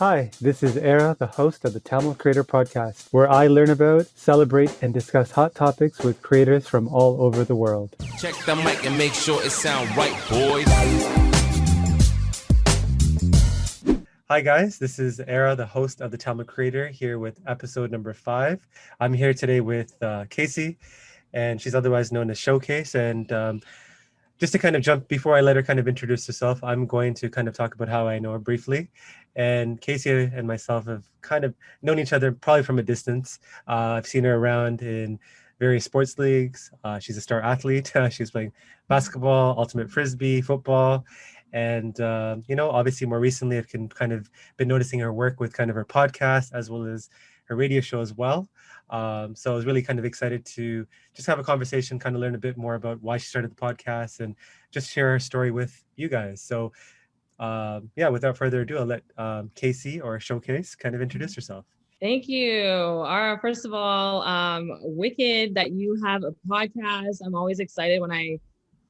Hi, this is Era, the host of the Tamil Creator Podcast, where I learn about, celebrate, and discuss hot topics with creators from all over the world. Check the mic and make sure it sound right, boys. Hi guys, this is Era, the host of the Tamil Creator, here with episode number 5. I'm here today with Kacey, and she's otherwise known as Showkace. And just to kind of jump, before I let her kind of introduce herself, I'm going to kind of talk about how I know her briefly. And Kacey and myself have kind of known each other probably from a distance. I've seen her around in various sports leagues. She's a star athlete. She's playing basketball, ultimate frisbee, football. And, obviously more recently, I've kind of been noticing her work with kind of her podcast as well as her radio show as well. So I was really kind of excited to just have a conversation, kind of learn a bit more about why she started the podcast and just share her story with you guys. So without further ado, I'll let Kacey or Showcase kind of introduce herself. Thank you. First of all, wicked that you have a podcast. I'm always excited when I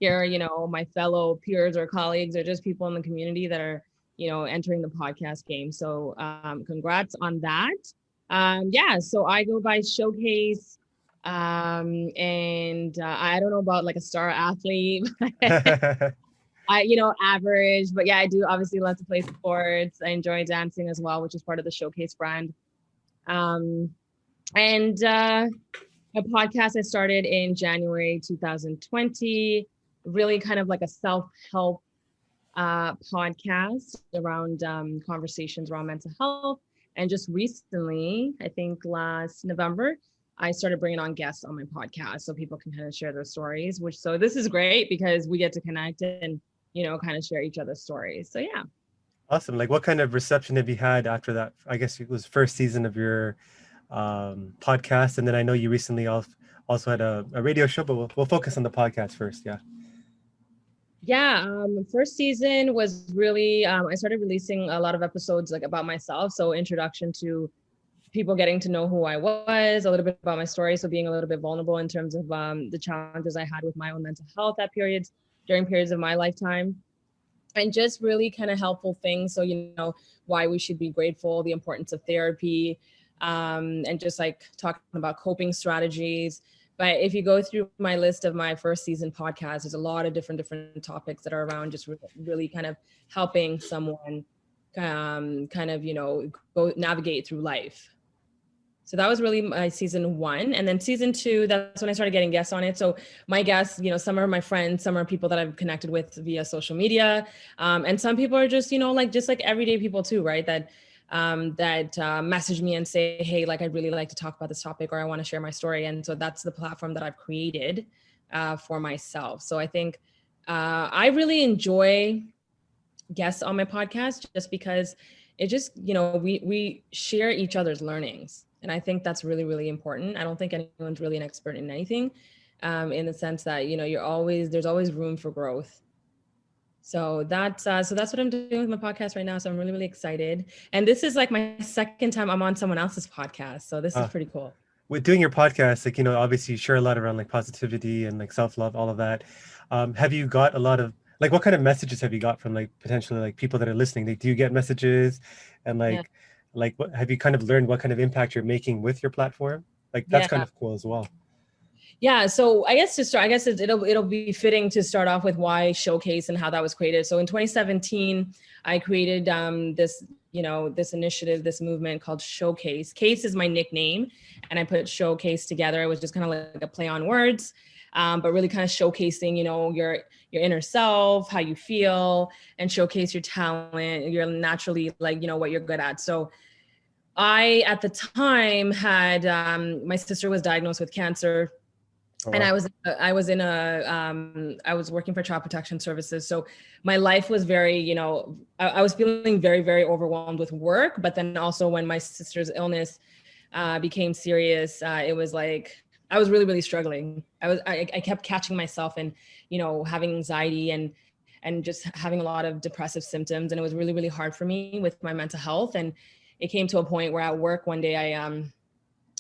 hear, my fellow peers or colleagues or just people in the community that are, entering the podcast game. So congrats on that. So I go by Showcase. And I don't know about like a star athlete. Average, but yeah, I do obviously love to play sports. I enjoy dancing as well, which is part of the Showcase brand. A podcast I started in January 2020, really kind of like a self-help podcast around conversations around mental health. And just recently, I think last November, I started bringing on guests on my podcast so people can kind of share their stories, so this is great because we get to connect and kind of share each other's stories. So yeah. Awesome. Like what kind of reception have you had after that? I guess it was first season of your podcast. And then I know you recently also had a radio show, but we'll focus on the podcast first. Yeah. Yeah. First season was really, I started releasing a lot of episodes like about myself. So introduction to people getting to know who I was, a little bit about my story. So being a little bit vulnerable in terms of the challenges I had with my own mental health during periods of my lifetime, and just really kind of helpful things. So, why we should be grateful, the importance of therapy, and just like talking about coping strategies. But if you go through my list of my first season podcast, there's a lot of different topics that are around just really kind of helping someone go navigate through life. So that was really my season 1. And then season 2, that's when I started getting guests on it. So my guests, some are my friends, some are people that I've connected with via social media. And some people are just, just like everyday people too, right? That message me and say, hey, like, I'd really like to talk about this topic, or I want to share my story. And so that's the platform that I've created for myself. So I think I really enjoy guests on my podcast just because it just, we share each other's learnings. And I think that's really, really important. I don't think anyone's really an expert in anything, in the sense that, there's always room for growth. So that's what I'm doing with my podcast right now. So I'm really, really excited. And this is like my second time I'm on someone else's podcast. So this is pretty cool. With doing your podcast, like, obviously you share a lot around like positivity and like self-love, all of that. Have you got a lot of, like, what kind of messages have you got from like potentially like people that are listening? Like, do you get messages and like what have you kind of learned what kind of impact you're making with your platform? Like that's kind of cool as well. Yeah. So I guess it'll be fitting to start off with why Showcase and how that was created. So in 2017, I created this initiative, this movement called Showcase. Case is my nickname, and I put Showcase together. It was just kind of like a play on words, but really kind of showcasing, your inner self, how you feel, and showcase your talent. You're naturally like, what you're good at. So I, at the time, had my sister was diagnosed with cancer. Oh, wow. And I was working for Child Protection Services. So my life was very, I was feeling very, very overwhelmed with work. But then also when my sister's illness became serious, it was like, I was really, really struggling. I kept catching myself and, having anxiety and just having a lot of depressive symptoms. And it was really, really hard for me with my mental health. And it came to a point where at work one day I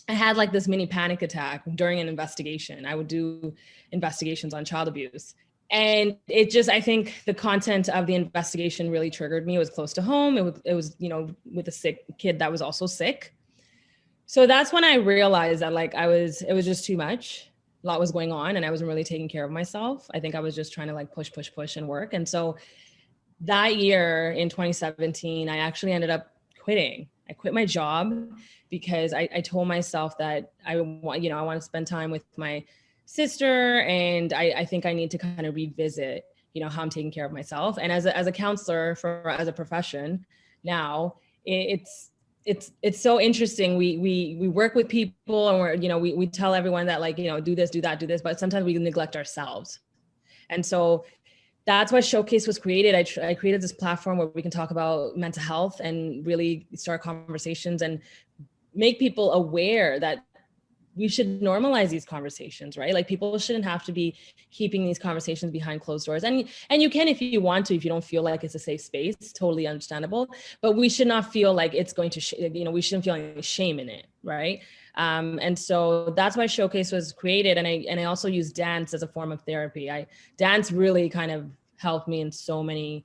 had like this mini panic attack during an investigation. I would do investigations on child abuse. And it just, I think the content of the investigation really triggered me. It was close to home. It was, you know, with a sick kid that was also sick. So that's when I realized that like it was just too much. A lot was going on and I wasn't really taking care of myself. I think I was just trying to like push and work. And so that year in 2017, I actually ended up quitting. I quit my job because I told myself that I want to spend time with my sister, and I think I need to kind of revisit, you know, how I'm taking care of myself. And as a counselor as a profession now, it's so interesting. We work with people and we're, you know, we tell everyone that like, you know, do this, do that, do this, but sometimes we neglect ourselves. And so that's why Showcase was created. I created this platform where we can talk about mental health and really start conversations and make people aware that we should normalize these conversations, right? Like people shouldn't have to be keeping these conversations behind closed doors. And you can, if you want to, if you don't feel like it's a safe space, totally understandable, but we should not feel like it's going to, you know, we shouldn't feel any shame in it, right? And so that's why Showcase was created. And I also use dance as a form of therapy. Dance really kind of helped me in so many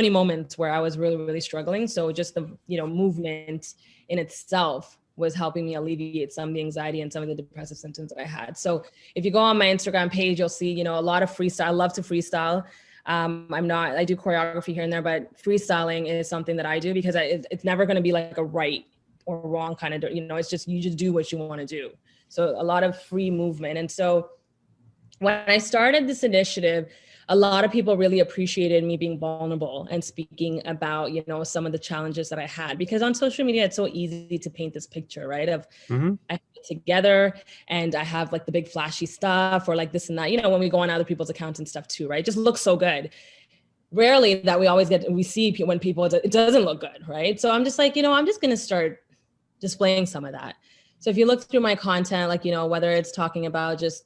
moments where I was really, really struggling. So just the, you know, movement in itself was helping me alleviate some of the anxiety and some of the depressive symptoms that I had. So if you go on my Instagram page, you'll see, you know, a lot of freestyle. I love to freestyle. I do choreography here and there, but freestyling is something that I do because it's never going to be like a right or wrong kind of, you know, it's just, you just do what you want to do. So a lot of free movement. And so when I started this initiative, a lot of people really appreciated me being vulnerable and speaking about, you know, some of the challenges that I had, because on social media, it's so easy to paint this picture, right? Of I have it together and I have like the big flashy stuff or like this and that, you know, when we go on other people's accounts and stuff too, right? It just looks so good. Rarely that we see when people, it doesn't look good, right? So I'm just like, you know, I'm just going to start displaying some of that. So if you look through my content, like, you know, whether it's talking about just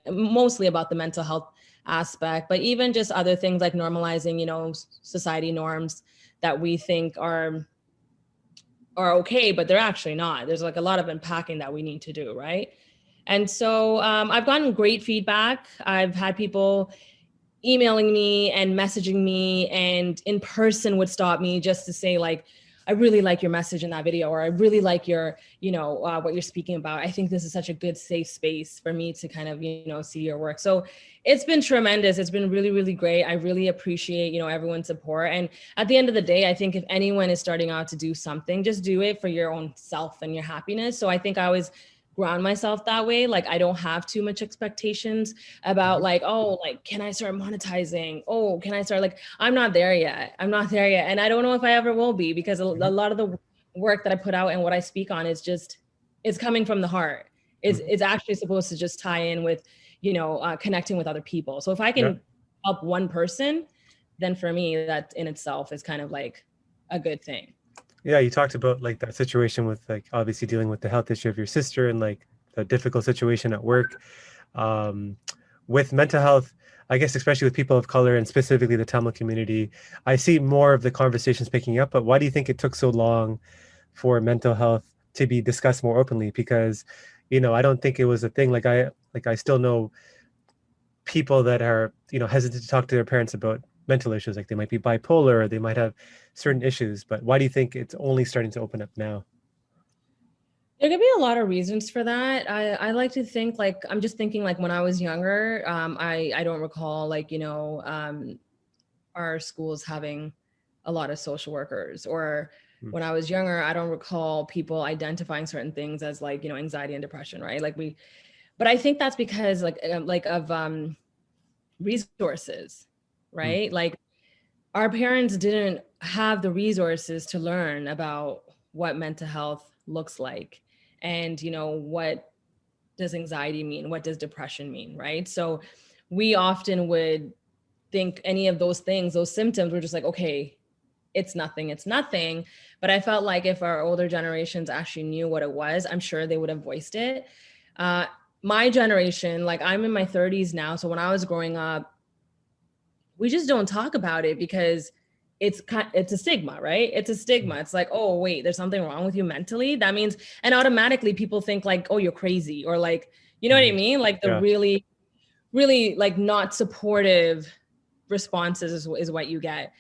mostly about the mental health aspect, but even just other things like normalizing, you know, society norms that we think are okay, but they're actually not. There's like a lot of unpacking that we need to do, right? And so I've gotten great feedback. I've had people emailing me and messaging me and in person would stop me just to say like, I really like your message in that video, or I really like your, you know, what you're speaking about. I think this is such a good safe space for me to kind of, you know, see your work. So it's been tremendous. It's been really, really great. I really appreciate, you know, everyone's support. And at the end of the day, I think if anyone is starting out to do something, just do it for your own self and your happiness. So I think I always ground myself that way. Like I don't have too much expectations about like, oh, like, can I start monetizing? Oh, can I start like, I'm not there yet. And I don't know if I ever will be, because a lot of the work that I put out and what I speak on is just, it's coming from the heart. It's actually supposed to just tie in with, you know, connecting with other people. So if I can help one person, then for me, that in itself is kind of like a good thing. Yeah, you talked about like that situation with like obviously dealing with the health issue of your sister and like the difficult situation at work. With mental health, I guess especially with people of color and specifically the Tamil community, I see more of the conversations picking up. But why do you think it took so long for mental health to be discussed more openly? Because, you know, I don't think it was a thing. I still know people that are, you know, hesitant to talk to their parents about mental issues, like they might be bipolar or they might have certain issues. But why do you think it's only starting to open up now? There could be a lot of reasons for that. I like to think like, I'm just thinking like when I was younger, I don't recall like, you know, our schools having a lot of social workers, or when I was younger, I don't recall people identifying certain things as like, you know, anxiety and depression, right? But I think that's because of resources, right? Like our parents didn't have the resources to learn about what mental health looks like. And, you know, what does anxiety mean? What does depression mean, right? So we often would think any of those things, those symptoms were just like, okay, it's nothing. But I felt like if our older generations actually knew what it was, I'm sure they would have voiced it. My generation, like I'm in my 30s now. So when I was growing up, we just don't talk about it because it's a stigma, right? It's a stigma. It's like, oh, wait, there's something wrong with you mentally. That means, and automatically people think like, oh, you're crazy, or like, you know what I mean? Like the really really like not supportive responses is what you get.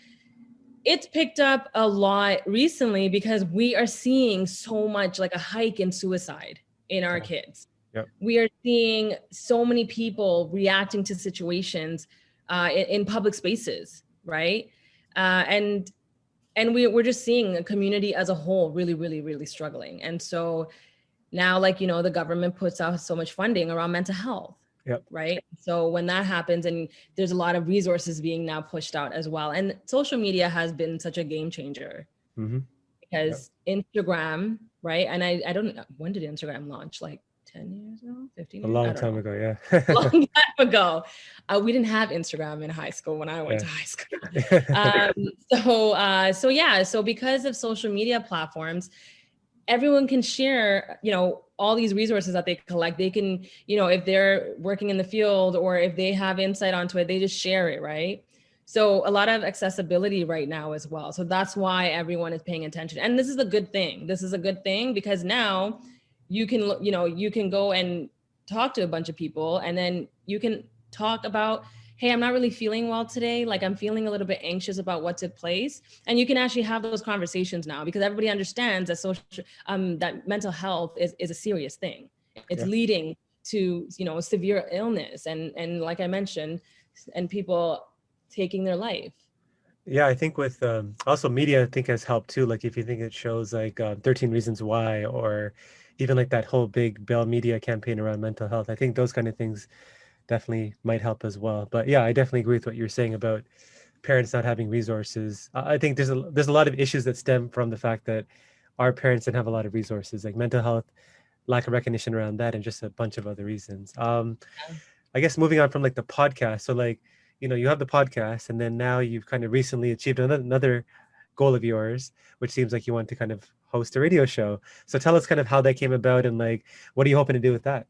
It's picked up a lot recently because we are seeing so much like a hike in suicide in our kids. Yep. We are seeing so many people reacting to situations in public spaces, right? And we're just seeing a community as a whole really, really, really struggling. And so now, like, you know, the government puts out so much funding around mental health. Yep. Right. So when that happens, and there's a lot of resources being now pushed out as well. And social media has been such a game changer because Instagram, right? And I don't know, when did Instagram launch? Like 10 years ago, 15 years? A long time ago, yeah. A long time ago. We didn't have Instagram in high school when I went to high school. So because of social media platforms, everyone can share, you know, all these resources that they collect. They can, you know, if they're working in the field or if they have insight onto it, they just share it, right? So a lot of accessibility right now as well. So that's why everyone is paying attention. And this is a good thing. This is a good thing because now you can, you know, you can go and talk to a bunch of people and then you can talk about, hey, I'm not really feeling well today. Like I'm feeling a little bit anxious about what took place. And you can actually have those conversations now because everybody understands that that mental health is a serious thing. It's leading to, you know, severe illness and like I mentioned, and people taking their life. Yeah, I think with also media, I think has helped too. Like if you think it shows like 13 Reasons Why, or even like that whole big Bell Media campaign around mental health, I think those kind of things definitely might help as well. But yeah, I definitely agree with what you're saying about parents not having resources. I think there's a lot of issues that stem from the fact that our parents didn't have a lot of resources, like mental health, lack of recognition around that, and just a bunch of other reasons. I guess moving on from like the podcast. So like, you know, you have the podcast and then now you've kind of recently achieved another goal of yours, which seems like you want to kind of host a radio show. So tell us kind of how that came about and like, what are you hoping to do with that?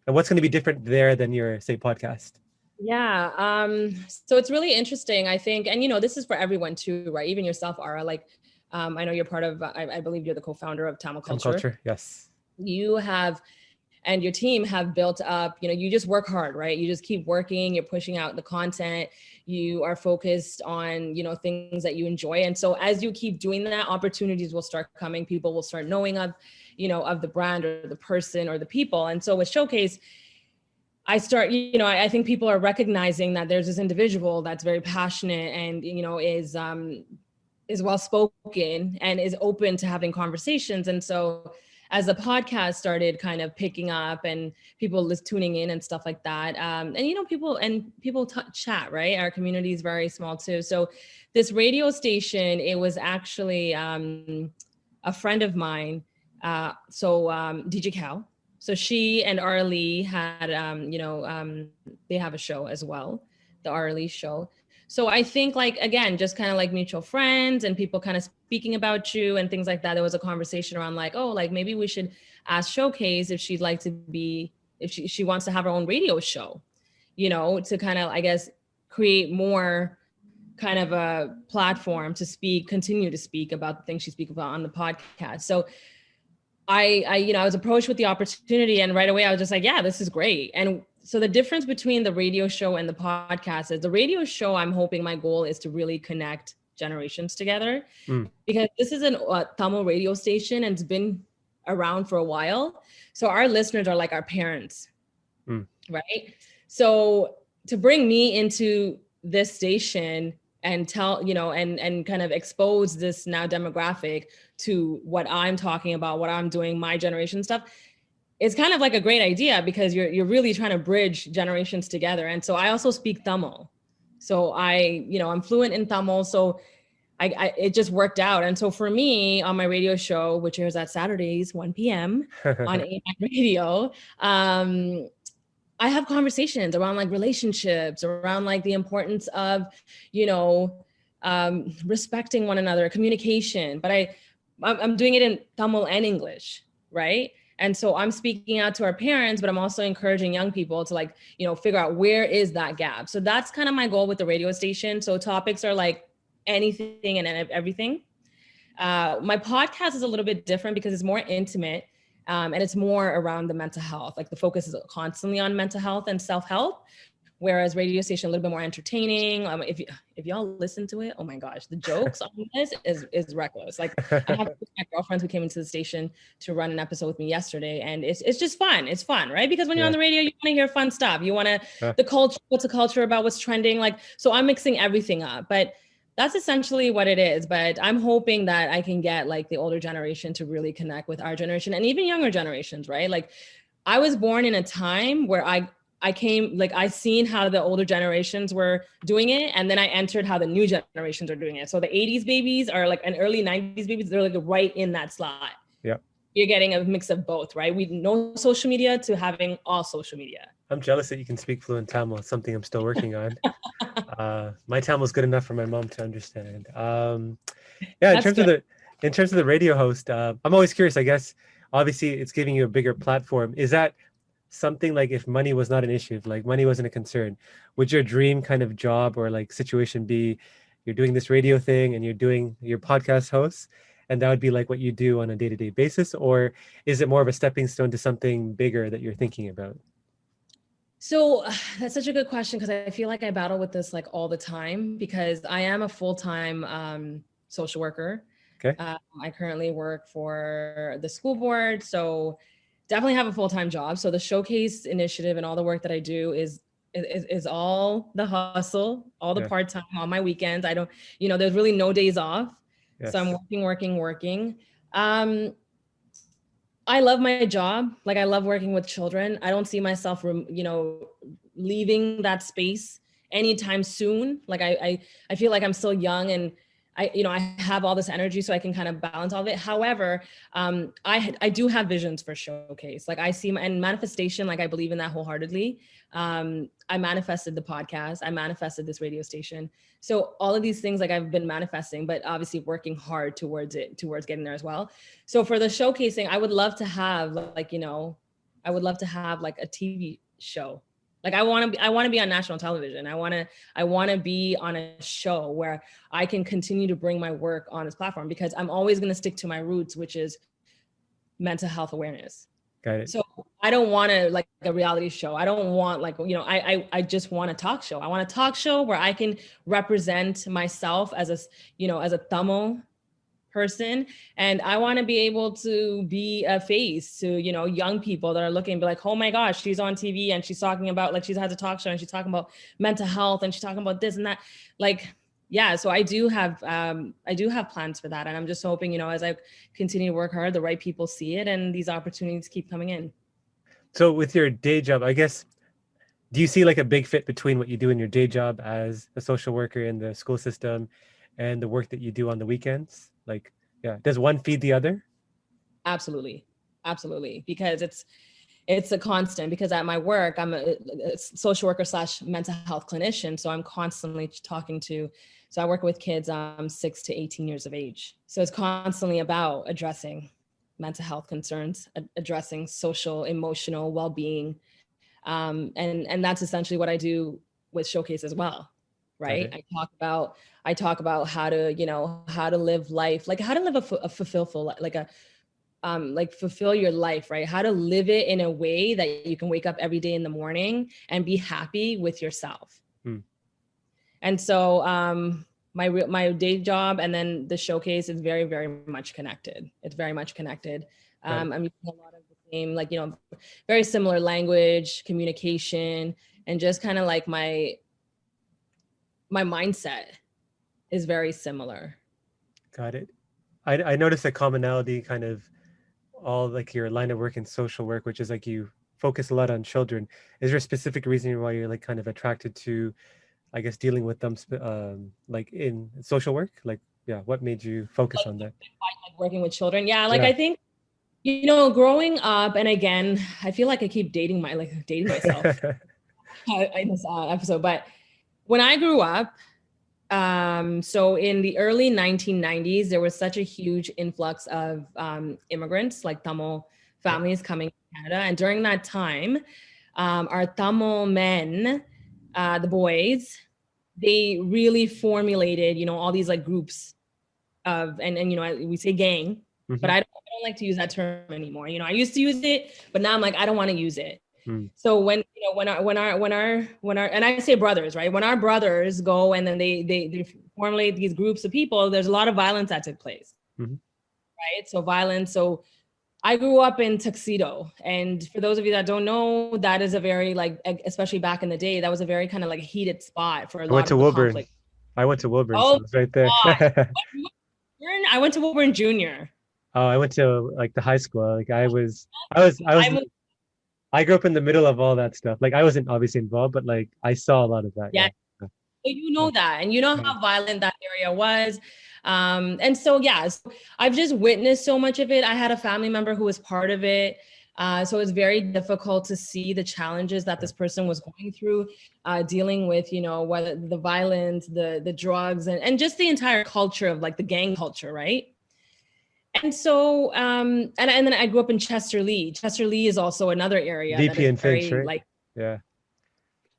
And what's going to be different there than your, say, podcast? Yeah. So it's really interesting, I think. And, you know, this is for everyone too, right? Even yourself, Ara, like, I know you're part of, I believe you're the co-founder of Tamil Culture. Yes. You have, and your team have built up, you know, you just work hard, right? You just keep working, you're pushing out the content, you are focused on, you know, things that you enjoy. And so as you keep doing that, opportunities will start coming, people will start knowing of, you know, of the brand or the person or the people. And so with Showcase, I think people are recognizing that there's this individual that's very passionate and, you know, is well-spoken and is open to having conversations. And so as the podcast started kind of picking up and people tuning in and stuff like that, and, you know, people chat, right? Our community is very small too. So this radio station, it was actually a friend of mine. DJ Cow. So she and Arlie had, they have a show as well, the Arlie show. So I think like, again, just kind of like mutual friends and people kind of speaking about you and things like that. There was a conversation around like, oh, like maybe we should ask Showcase if she'd like to be, if she wants to have her own radio show, you know, to kind of, I guess, create more kind of a platform to continue to speak about the things she speaks about on the podcast. So I was approached with the opportunity and right away I was just like, yeah, this is great. And so the difference between the radio show and the podcast is the radio show, I'm hoping my goal is to really connect generations together because this is a Tamil radio station and it's been around for a while. So our listeners are like our parents, right? So to bring me into this station and tell, you know, and kind of expose this now demographic to what I'm talking about, what I'm doing, my generation stuff, it's kind of like a great idea because you're really trying to bridge generations together. And so I also speak Tamil. So I'm fluent in Tamil. So it just worked out. And so for me on my radio show, which airs at Saturdays, 1 p.m. on AM radio, I have conversations around like relationships, around like the importance of, you know, respecting one another, communication, but I'm doing it in Tamil and English, right? And so I'm speaking out to our parents, but I'm also encouraging young people to like, you know, figure out where is that gap. So that's kind of my goal with the radio station. So topics are like anything and everything. My podcast is a little bit different because it's more intimate. And it's more around the mental health. Like the focus is constantly on mental health and self-help, whereas radio station a little bit more entertaining. If y'all listen to it, oh my gosh, the jokes on this is reckless. Like I have my girlfriends who came into the station to run an episode with me yesterday, and it's just fun. It's fun, right? Because when you're on the radio, you want to hear fun stuff. You want to the culture, what's the culture about, what's trending. Like, so I'm mixing everything up, but that's essentially what it is. But I'm hoping that I can get like the older generation to really connect with our generation and even younger generations, right? Like I was born in a time where I came, like I seen how the older generations were doing it. And then I entered how the new generations are doing it. So the 80s babies are like an early 90s babies. They're like right in that slot. Yeah. You're getting a mix of both, right? We know social media to having all social media. I'm jealous that you can speak fluent Tamil. It's something I'm still working on. My Tamil's good enough for my mom to understand. Yeah, in terms of the radio host, I'm always curious. I guess obviously it's giving you a bigger platform. Is that something like, if money was not an issue, if like money wasn't a concern, would your dream kind of job or like situation be you're doing this radio thing and you're doing your podcast host, and that would be like what you do on a day-to-day basis? Or is it more of a stepping stone to something bigger that you're thinking about? So that's such a good question, because I feel like I battle with this like all the time, because I am a full-time social worker. Okay. I currently work for the school board, so definitely have a full-time job. So the Showcase initiative and all the work that I do is all the hustle, all the part-time, on my weekends. I don't, there's really no days off. Yes. So I'm working. I love my job. Like I love working with children. I don't see myself, leaving that space anytime soon. Like I feel like I'm still young, and I have all this energy, so I can kind of balance all of it. However, I do have visions for Showcase. Like I see and manifestation, like I believe in that wholeheartedly. I manifested the podcast. I manifested this radio station. So all of these things, like I've been manifesting, but obviously working hard towards getting there as well. So for the showcasing, I would love to have like a TV show. Like I want to be on national television. I want to be on a show where I can continue to bring my work on this platform, because I'm always going to stick to my roots, which is mental health awareness. Got it. So I don't want to like a reality show. I don't want I just want a talk show. I want a talk show where I can represent myself as a Tamil person, and I want to be able to be a face to young people that are looking and be like, oh my gosh, she's on TV and she's talking about, like, she has a talk show and she's talking about mental health and she's talking about this and that. Like, yeah, so I do have plans for that, and I'm just hoping as I continue to work hard, the right people see it and these opportunities keep coming in. So with your day job, I guess, do you see like a big fit between what you do in your day job as a social worker in the school system and the work that you do on the weekends? Like, yeah, does one feed the other? Absolutely. Because it's a constant, because at my work, I'm a social worker / mental health clinician. So I'm constantly talking to, so I work with kids 6 to 18 years of age. So it's constantly about addressing mental health concerns, addressing social, emotional well-being. And that's essentially what I do with Showcase as well. Right. Okay. I talk about how to live life, like how to live a fulfillful, like fulfill your life, right? How to live it in a way that you can wake up every day in the morning and be happy with yourself. And so my day job and then the Showcase is very, very much connected. It's very much connected. Right. I'm using a lot of the same, very similar language, communication, and just kind of like my mindset is very similar. Got it. I noticed a commonality, kind of all like your line of work in social work, which is like you focus a lot on children. Is there a specific reason why you're like kind of attracted to, I guess, dealing with them like in social work? Like, yeah, what made you focus on that? Like working with children. Yeah, like I think, growing up, and again, I feel like I keep dating myself in this episode, but when I grew up, so in the early 1990s, there was such a huge influx of immigrants, like Tamil families coming to Canada. And during that time, our Tamil men, the boys, they really formulated, all these like groups of, and we say gang, but I don't like to use that term anymore. You know, I used to use it, but now I'm like, I don't want to use it. So when, you know, and I say brothers, right? When our brothers go and then they formulate these groups of people, there's a lot of violence that took place, right? So violence. So I grew up in Tuxedo, and for those of you that don't know, that is a very, like, especially back in the day, that was a very kind of like heated spot for a lot of the conflict. I went to Wilburn, Oh, so it's right there. I went to Wilburn Junior. Oh, I went to like the high school. Like I grew up in the middle of all that stuff. Like I wasn't obviously involved, but like I saw a lot of that. Yeah. So you know that, and you know how violent that area was. And so, so I've just witnessed so much of it. I had a family member who was part of it. So it was very difficult to see the challenges that this person was going through, dealing with, you know, whether the violence, the drugs, and just the entire culture of like the gang culture, right? And so, and then I grew up in Chester Lee. Chester Lee is also another area VP and Finch, right? Like, yeah.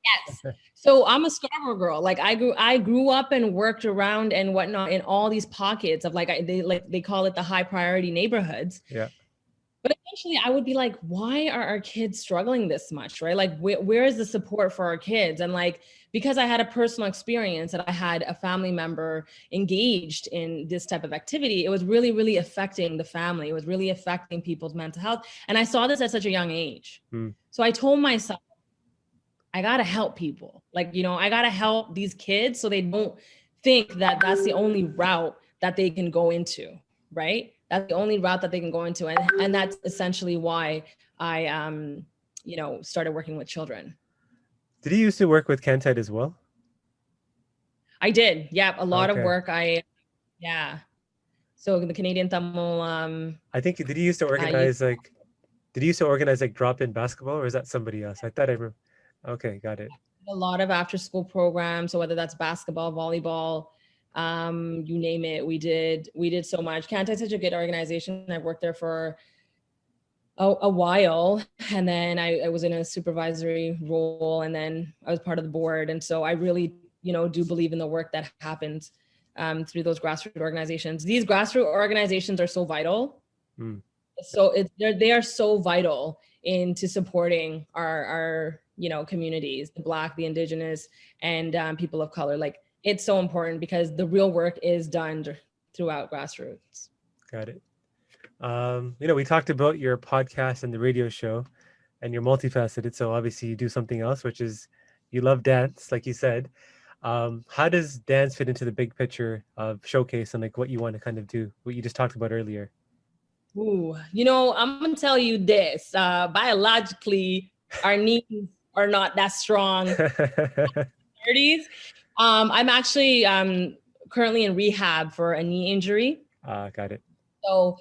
Yes. So I'm a Scarborough girl. Like I grew up and worked around and whatnot in all these pockets of they call it the high priority neighborhoods. Yeah. But eventually I would be like, why are our kids struggling this much, right? Like where is the support for our kids? And like, because I had a personal experience that I had a family member engaged in this type of activity, it was really, really affecting the family. It was really affecting people's mental health. And I saw this at such a young age. So I told myself, I got to help people. Like, you know, I got to help these kids so they don't think that that's the only route that they can go into, right? That's the only route that they can go into. And that's essentially why I, you know, started working with children. Did you used to work with Kentite as well? I did. Yeah. A lot of work. So the Canadian Tamil. I think, did you used to organize like drop-in basketball, or is that somebody else? I thought I remember. Okay, got it. A lot of after-school programs. So whether that's basketball, volleyball, you name it, we did so much. Kentite is such a good organization. I worked there for a while, and then I was in a supervisory role, and then I was part of the board. And so I really, you know, do believe in the work that happens through those grassroots organizations. These grassroots organizations are so vital. So they are so vital into supporting our you know, communities, the Black, the Indigenous, and people of color. Like, it's so important because the real work is done throughout grassroots. Got it. You know, we talked about your podcast and the radio show, and you're multifaceted. So obviously you do something else, which is you love dance, like you said. How does dance fit into the big picture of Showkace and like what you want to kind of do, what you just talked about earlier? Ooh, you know, I'm going to tell you this, biologically, our knees are not that strong. 30s. I'm actually currently in rehab for a knee injury. Got it. So,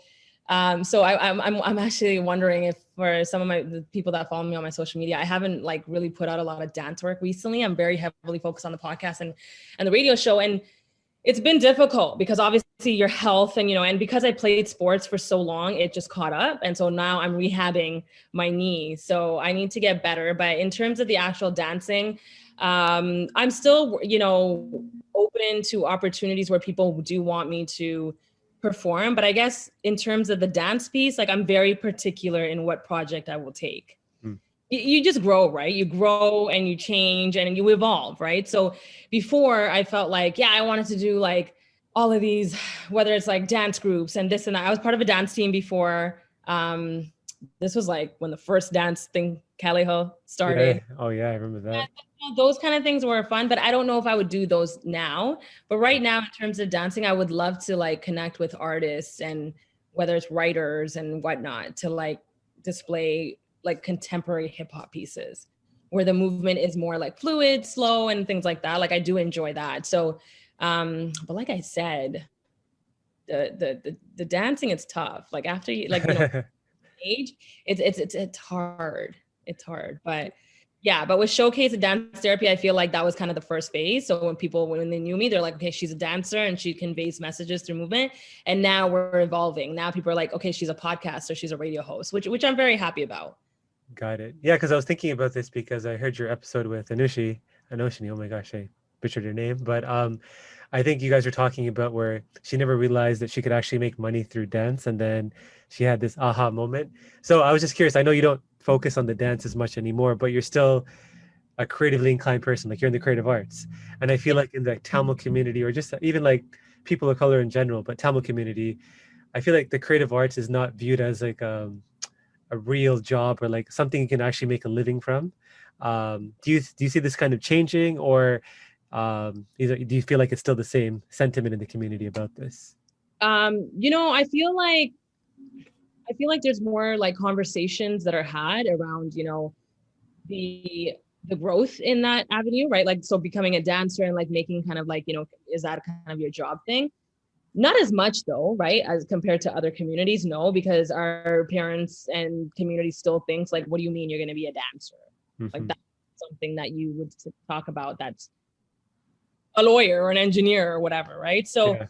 I'm actually wondering if for some of the people that follow me on my social media, I haven't like really put out a lot of dance work recently. I'm very heavily focused on the podcast and the radio show, and it's been difficult because obviously your health and, you know, and because I played sports for so long, it just caught up. And so now I'm rehabbing my knee. So I need to get better. But in terms of the actual dancing, I'm still, you know, open to opportunities where people do want me to perform. But I guess in terms of the dance piece, like I'm very particular in what project I will take. You just grow, right? You grow and you change and you evolve, right? So before I felt like, yeah, I wanted to do like all of these, whether it's like dance groups and this and that. I was part of a dance team before. This was like when the first dance thing, Caliho, started. Yeah. Oh yeah, I remember that. And those kind of things were fun, but I don't know if I would do those now. But right now, in terms of dancing, I would love to like connect with artists and whether it's writers and whatnot to like display like contemporary hip hop pieces where the movement is more like fluid, slow, and things like that. Like I do enjoy that. So, but like I said, the dancing is tough. Like after you, like, you know, age, it's hard. It's hard, but yeah. But with Showcase and dance therapy, I feel like that was kind of the first phase. So when they knew me, they're like, okay, she's a dancer and she conveys messages through movement. And now we're evolving. Now people are like, okay, she's a podcaster, she's a radio host, which I'm very happy about. Got it. Yeah, because I was thinking about this because I heard your episode with Anoshni. Oh my gosh, I butchered her name. But I think you guys are talking about where she never realized that she could actually make money through dance, and then she had this aha moment. So I was just curious. I know you don't focus on the dance as much anymore, but you're still a creatively inclined person. Like you're in the creative arts, and I feel like in the Tamil community, or just even like people of color in general, but Tamil community, I feel like the creative arts is not viewed as like a real job or like something you can actually make a living from. Do you see this kind of changing, or do you feel like it's still the same sentiment in the community about this? I feel like there's more like conversations that are had around, the growth in that avenue, right? Like, so becoming a dancer and like making kind of like, is that kind of your job thing? Not as much though, right? As compared to other communities, no, because our parents and community still thinks like, what do you mean you're going to be a dancer? Like Mm-hmm. that's something that you would talk about. That's a lawyer or an engineer or whatever, right? So Yeah.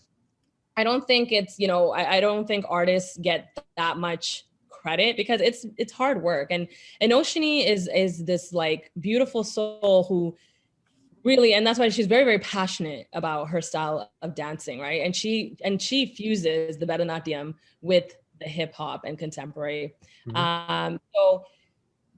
I don't think it's, I don't think artists get that much credit because it's hard work. And Oshini is this like beautiful soul who really, and that's why she's very, very passionate about her style of dancing, right? And she fuses the Bharatanatyam with the hip hop and contemporary. Mm-hmm. So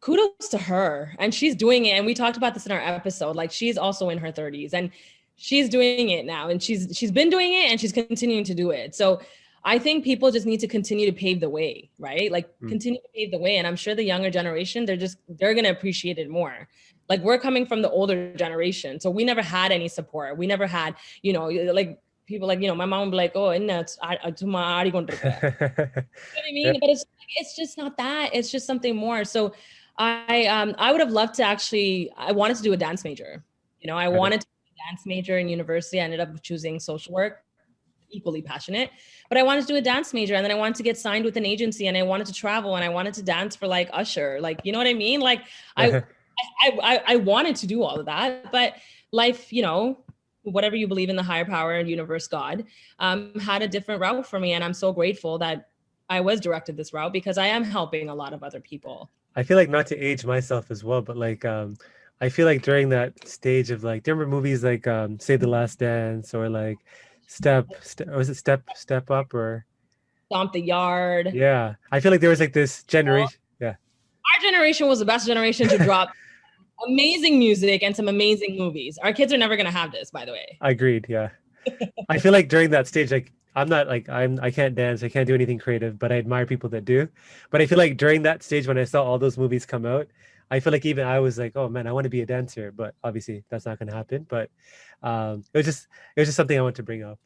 kudos to her. And she's doing it. And we talked about this in our episode. Like she's also in her 30s and she's doing it now. And she's been doing it and she's continuing to do it. So I think people just need to continue to pave the way, right? Like continue to pave the way. And I'm sure the younger generation, they're gonna appreciate it more. Like we're coming from the older generation. So we never had any support. We never had, like people like, my mom would be like, oh, it's you know what I Yeah. mean? But it's just not that. It's just something more. So I would have loved to I wanted to do a dance major. I Got it. wanted to be a dance major in university. I ended up choosing social work, equally passionate, but I wanted to do a dance major. And then I wanted to get signed with an agency and I wanted to travel and I wanted to dance for like Usher. Like, you know what I mean? Like I wanted to do all of that, but life, whatever you believe in, the higher power and universe, God, had a different route for me. And I'm so grateful that I was directed this route because I am helping a lot of other people. I feel like, not to age myself as well, but like I feel like during that stage of like, do you remember movies like Save the Last Dance, or like was it Step Up, or Stomp the Yard. yeah, I feel like there was like this generation. Yeah, Our generation was the best generation to drop amazing music and some amazing movies. Our kids are never going to have this, by the way. I agreed. Yeah. I feel like during that stage, like I can't dance, I can't do anything creative, but I admire people that do. But I feel like during that stage when I saw all those movies come out, I feel like even I was like, oh man, I want to be a dancer, but obviously that's not going to happen. But it was just something I want to bring up.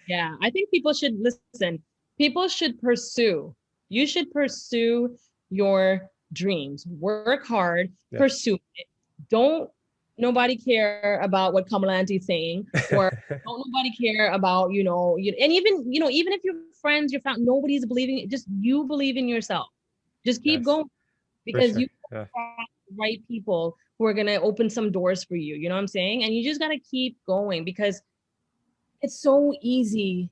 Yeah, I think people should listen. People should pursue. You should pursue your dreams. Work hard, Yeah. pursue it. Don't nobody care about what Kamala Aunty's saying, or don't nobody care about, and even if your friends, your family, nobody's believing it, just you believe in yourself. Just keep Yes, going for because sure. you Yeah. have the right people who are gonna open some doors for you. You know what I'm saying? And you just gotta keep going because it's so easy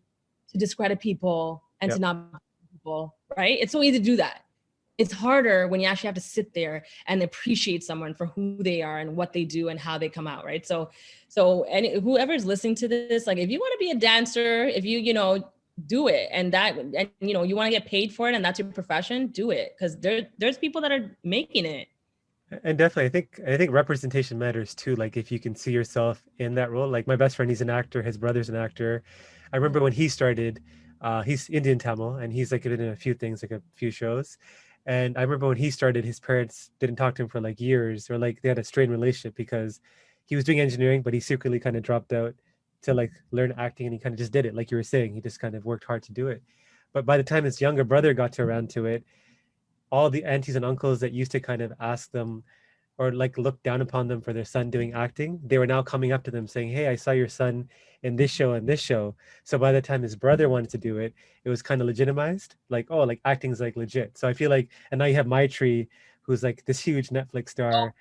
to discredit people and to Yep. not people, right? It's so easy to do that. It's harder when you actually have to sit there and appreciate someone for who they are and what they do and how they come out, right? So whoever's listening to this, like if you want to be a dancer, if do it, and you want to get paid for it and that's your profession, do it, because there's people that are making it. And definitely, I think representation matters too. Like if you can see yourself in that role. Like my best friend, he's an actor. His brother's an actor. I remember when he started. He's Indian Tamil, and he's like in a few things, like a few shows. And I remember when he started, his parents didn't talk to him for like years, or like they had a strained relationship because he was doing engineering, but he secretly kind of dropped out to like learn acting, and he kind of just did it. Like you were saying, he just kind of worked hard to do it. But by the time his younger brother got to around to it, all the aunties and uncles that used to kind of ask them or like look down upon them for their son doing acting, they were now coming up to them saying, hey, I saw your son in this show and this show. So by the time his brother wanted to do it, it was kind of legitimized, like, oh, like acting's like legit. So I feel like, and now you have Maitreyi, who's like this huge Netflix star.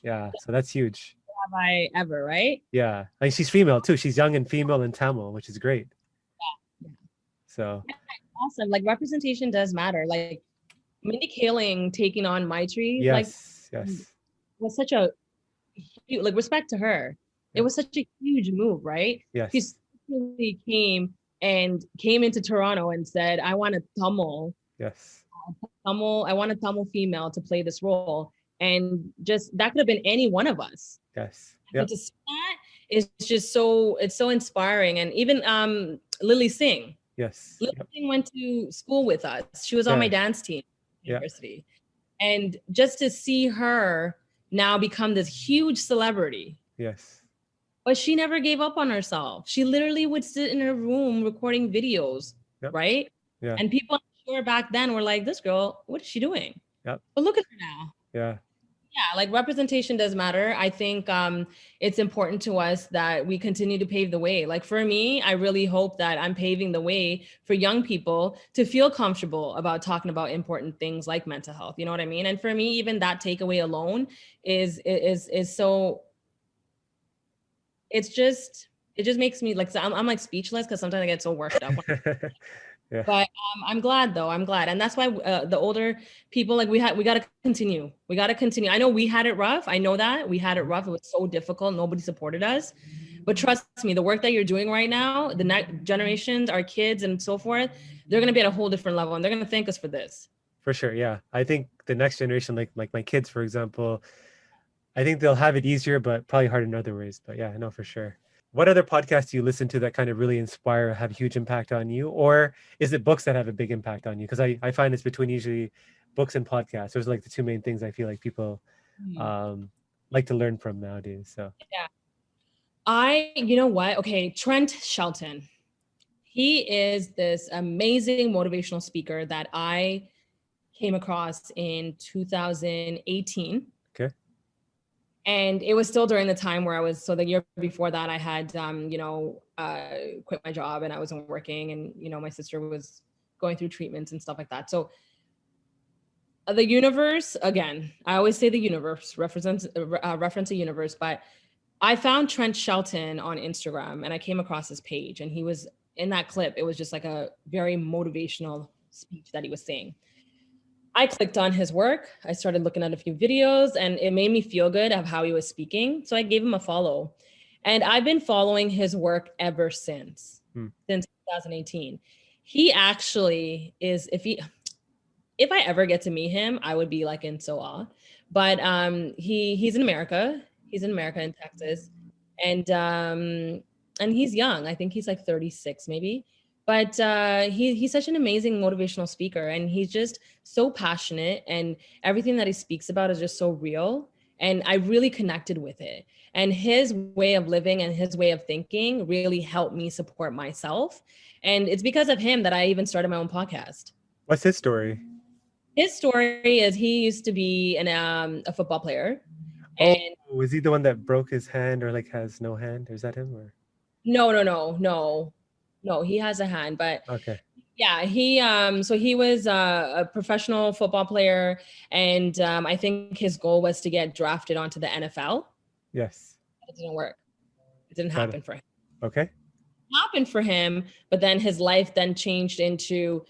Yeah, so that's huge. Have I ever, right? Yeah, and she's female too. She's young and female in Tamil, which is great. Yeah. So Awesome. Like representation does matter. Like Mindy Kaling taking on Maitreyi, like yes, yes, was such a like respect to her. It was such a huge move, right? She Yes. really came into Toronto and said, I want a Yes. I want a Tamil female to play this role. And just that could have been any one of us. Yes. But Yep. to see that is just it's so inspiring. And even Lilly Singh. Yes. Lilly Yep. Singh went to school with us. She was on my Yeah. dance team at Yeah. university. And just to see her now become this huge celebrity. Yes. But she never gave up on herself. She literally would sit in her room recording videos, Yep. right? Yeah. And people, I'm sure, back then were like, this girl, what is she doing? Yep. But look at her now. Yeah. Yeah, like representation does matter. I think it's important to us that we continue to pave the way. Like for me, I really hope that I'm paving the way for young people to feel comfortable about talking about important things like mental health. You know what I mean? And for me, even that takeaway alone is so. It just makes me like, I'm like speechless because sometimes I get so worked up. Yeah. But I'm glad though. I'm glad. And that's why the older people, like we got to continue. We got to continue. I know we had it rough. I know that we had it rough. It was so difficult. Nobody supported us. But trust me, the work that you're doing right now, the next generations, our kids and so forth, they're going to be at a whole different level and they're going to thank us for this. For sure. Yeah. I think the next generation, like my kids, for example, I think they'll have it easier, but probably hard in other ways. But yeah, I know for sure. What other podcasts do you listen to that kind of really inspire, have huge impact on you? Or is it books that have a big impact on you? Because I find it's between usually books and podcasts. Those are like the two main things I feel like people like to learn from nowadays. So yeah. You know what? Okay, Trent Shelton. He is this amazing motivational speaker that I came across in 2018. Okay. And it was still during the time where so the year before that I had, quit my job and I wasn't working and, my sister was going through treatments and stuff like that. So the universe, again, I always say the universe reference a universe, but I found Trent Shelton on Instagram and I came across his page and he was in that clip. It was just like a very motivational speech that he was saying. I clicked on his work. I started looking at a few videos and it made me feel good of how he was speaking. So I gave him a follow and I've been following his work ever since 2018. He actually is, if I ever get to meet him, I would be like in so awe, but he's in America. He's in America in Texas and he's young. I think he's like 36 maybe. But he's such an amazing motivational speaker and he's just so passionate and everything that he speaks about is just so real. And I really connected with it. And his way of living and his way of thinking really helped me support myself. And it's because of him that I even started my own podcast. What's his story? His story is he used to be a football player. Oh, was he the one that broke his hand or like has no hand? Is that him or? No, he has a hand, but okay. Yeah, so he was a professional football player, and I think his goal was to get drafted onto the NFL. Yes. It didn't work. It didn't happen for him. Okay. It happened for him, but then his life then changed into,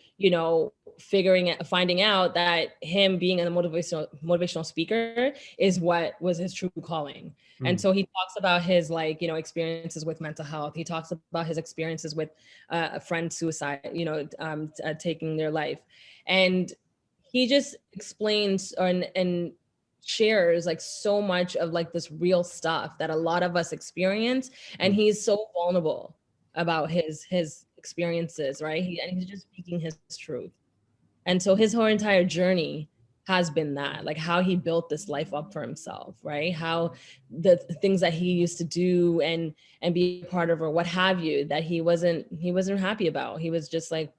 finding out that him being a motivational speaker is what was his true calling. And so he talks about his experiences with mental health. He talks about his experiences with a friend's suicide, taking their life. And he just explains and shares like so much of like this real stuff that a lot of us experience. And he's so vulnerable about his experiences, right? He's just speaking his truth. And so his whole entire journey has been that, like how he built this life up for himself, right? How the things that he used to do and be a part of or what have you, that he wasn't happy about. He was just like,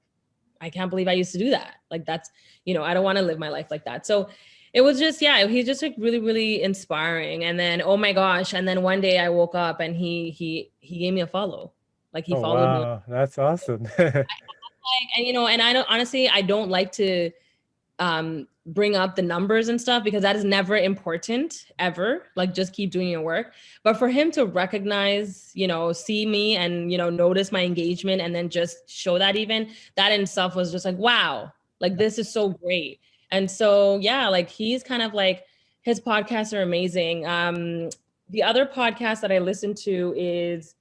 I can't believe I used to do that. Like that's, I don't want to live my life like that. So it was just, he's just like really, really inspiring. And then, oh my gosh. And then one day I woke up and he gave me a follow. Like he followed me. Wow, that's awesome. And I don't like to bring up the numbers and stuff because that is never important ever. Like just keep doing your work. But for him to recognize, see me and, notice my engagement and then just show that even that in itself was just like, wow, like this is so great. And so, like he's kind of like, his podcasts are amazing. The other podcast that I listen to is,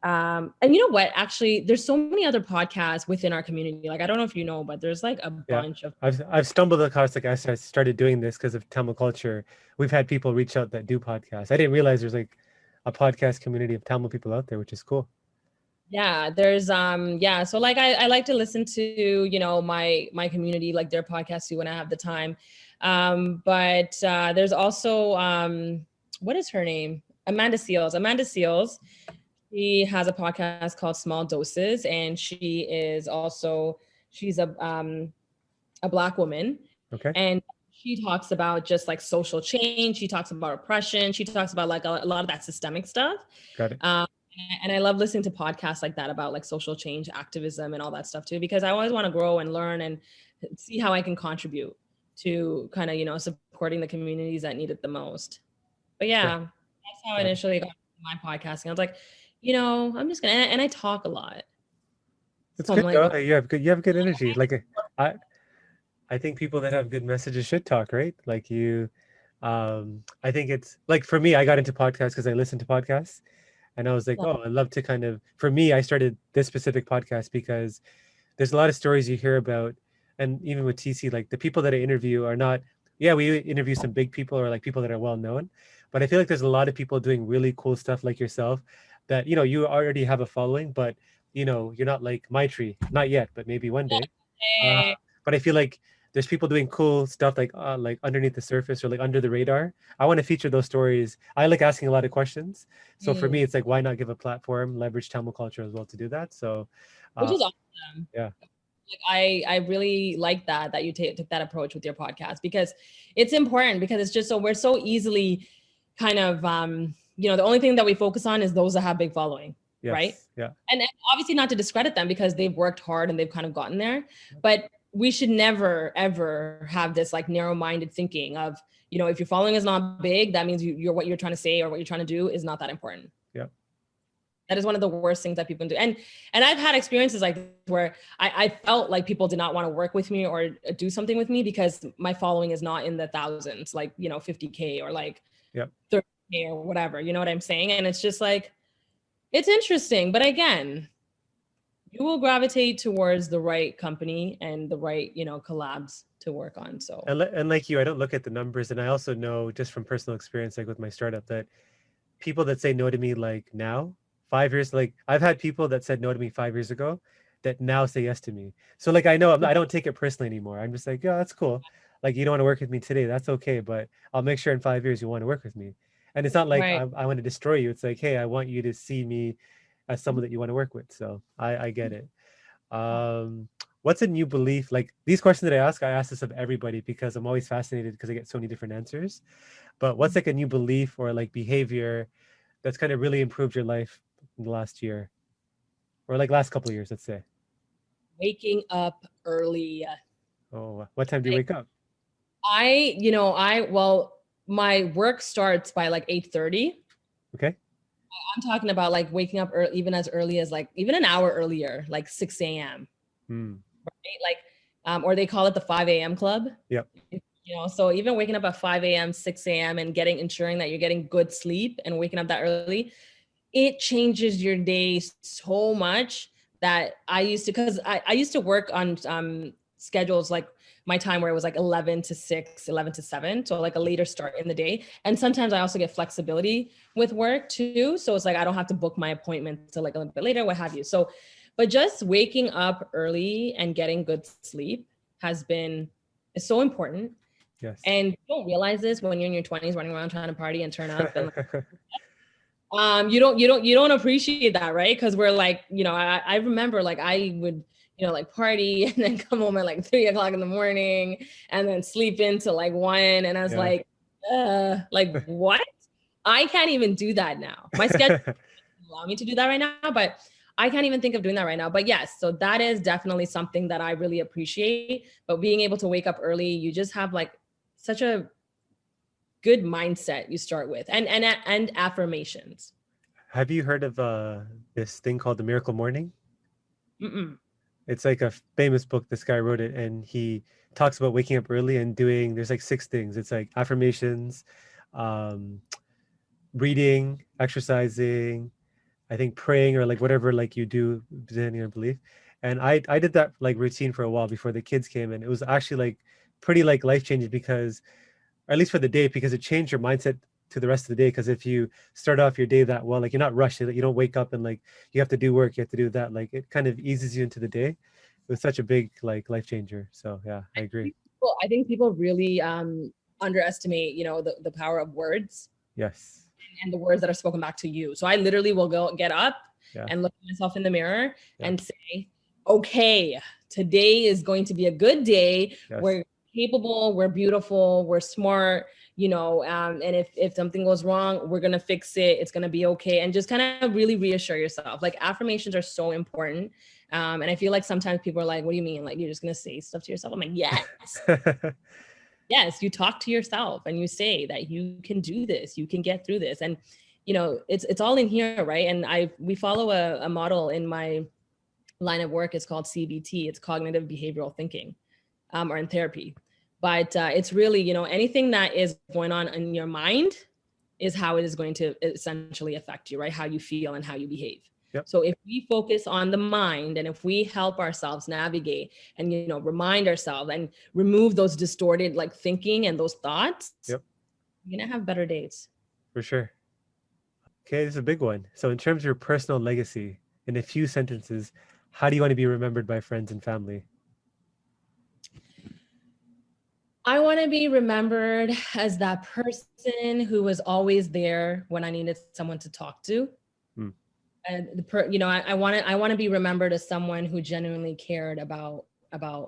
and you know what? Actually, there's so many other podcasts within our community. Like, I don't know if you know, but there's like a Yeah. bunch of. I've stumbled across, like, as I started doing this because of Tamil culture. We've had people reach out that do podcasts. I didn't realize there's like a podcast community of Tamil people out there, which is cool. Yeah, there's yeah. So like I like to listen to, you know, my community, like their podcasts too when I have the time. But there's also what is her name? Amanda Seals. Amanda Seals. She has a podcast called Small Doses, and she's a Black woman, Okay. and she talks about just like social change. She talks about oppression. She talks about like a lot of that systemic stuff. Got it. And I love listening to podcasts like that about like social change, activism, and all that stuff too, because I always want to grow and learn and see how I can contribute to kind of, you know, supporting the communities that need it the most. But yeah, that's how I initially got my podcasting. I was like, you know, I'm just gonna, and I talk a lot. It's So good I'm though. like, You have good energy. Like, I think people that have good messages should talk, right? Like you, I think it's like, for me, I got into podcasts because I listened to podcasts, and I was like, oh, I'd love to kind of, for me, I started this specific podcast because there's a lot of stories you hear about, and even with TC, like the people that I interview are not, yeah, we interview some big people or like people that are well known, but I feel like there's a lot of people doing really cool stuff like yourself that, you know, you already have a following, but you know, you're not like Maitreyi, not yet, but maybe one day. But I feel like there's people doing cool stuff like underneath the surface or like under the radar. I want to feature those stories. I like asking a lot of questions. So for me, it's like, why not give a platform, leverage Tamil culture as well to do that? So, which is awesome. Yeah. Like I really like that you took that approach with your podcast, because it's important, because it's just so we're so easily kind of you know, the only thing that we focus on is those that have big following. Yes. Right. Yeah. And obviously not to discredit them, because they've worked hard and they've kind of gotten there, but we should never ever have this like narrow-minded thinking of, you know, if your following is not big, that means you're what you're trying to say or what you're trying to do is not that important. Yeah. That is one of the worst things that people can do. And I've had experiences like where I felt like people did not want to work with me or do something with me because my following is not in the thousands, like, you know, 50K or like 30K or whatever, you know what I'm saying? And it's just like, it's interesting, but again, you will gravitate towards the right company and the right, you know, collabs to work on. So, and like you, I don't look at the numbers. And I also know just from personal experience, like with my startup, that people that say no to me, like now, 5 years, like I've had people that said no to me 5 years ago that now say yes to me. So like, I know I don't take it personally anymore. I'm just like, yeah, that's cool. Like, you don't want to work with me today, that's okay. But I'll make sure in 5 years you want to work with me. And it's not like I want to destroy you. It's like, hey, I want you to see me as someone that you want to work with. So I get it. What's a new belief? Like these questions that I ask this of everybody because I'm always fascinated because I get so many different answers. But what's like a new belief or like behavior that's kind of really improved your life in the last year or like last couple of years, let's say? Waking up early. Oh, what time do you wake up? Well, my work starts by like 8:30. Okay. I'm talking about like waking up early, even as early as like even an hour earlier, like 6 a.m. Right? Like, or they call it the 5 a.m. club. Yep. You know, so even waking up at 5 a.m., 6 a.m. and ensuring that you're getting good sleep and waking up that early, it changes your day so much that I used to, because I used to work on schedules like my time where it was like 11 to 6, 11 to 7. So like a later start in the day. And sometimes I also get flexibility with work too. So it's like, I don't have to book my appointment till like a little bit later, what have you. So, but just waking up early and getting good sleep is so important. Yes. And you don't realize this when you're in your 20s running around trying to party and turn up. And you don't appreciate that, right? Because we're like, you know, I remember like I would, you know, like party and then come home at like 3 o'clock in the morning and then sleep into like 1. And I was like what? I can't even do that now. My schedule doesn't allow me to do that right now, but I can't even think of doing that right now. But yes, so that is definitely something that I really appreciate. But being able to wake up early, you just have like such a good mindset you start with, and affirmations. Have you heard of this thing called the Miracle Morning? Mm-mm. It's like a famous book. This guy wrote it, and he talks about waking up early and doing. There's like 6 things. It's like affirmations, reading, exercising, I think praying, or like whatever like you do depending on your belief. And I did that like routine for a while before the kids came, and it was actually like pretty like life changing, because, or at least for the day, because it changed your mindset to the rest of the day. Because if you start off your day that well, like you're not rushed, you don't wake up and like you have to do work, you have to do that, like it kind of eases you into the day. It was such a big like life changer. So yeah, I agree. Well, I think people really underestimate, the power of words Yes. and the words that are spoken back to you. So I literally will get up Yeah. and look at myself in the mirror Yeah. and say, okay, today is going to be a good day. Yes. We're capable, we're beautiful, we're smart, and if something goes wrong, we're going to fix it. It's going to be okay. And just kind of really reassure yourself. Like affirmations are so important. And I feel like sometimes people are like, what do you mean? Like, you're just going to say stuff to yourself? I'm like, yes. Yes, you talk to yourself and you say that you can do this, you can get through this. And, it's all in here, right? And we follow a model in my line of work. It's called CBT. It's cognitive behavioral thinking, or in therapy. But it's really, anything that is going on in your mind is how it is going to essentially affect you, right? How you feel and how you behave. Yep. So if we focus on the mind, and if we help ourselves navigate and, remind ourselves and remove those distorted like thinking and those thoughts, Yep, you're going to have better days. for sure. Okay, this is a big one. So in terms of your personal legacy, in a few sentences, how do you want to be remembered by friends and family? I want to be remembered as that person who was always there when I needed someone to talk to. And I want to be remembered as someone who genuinely cared about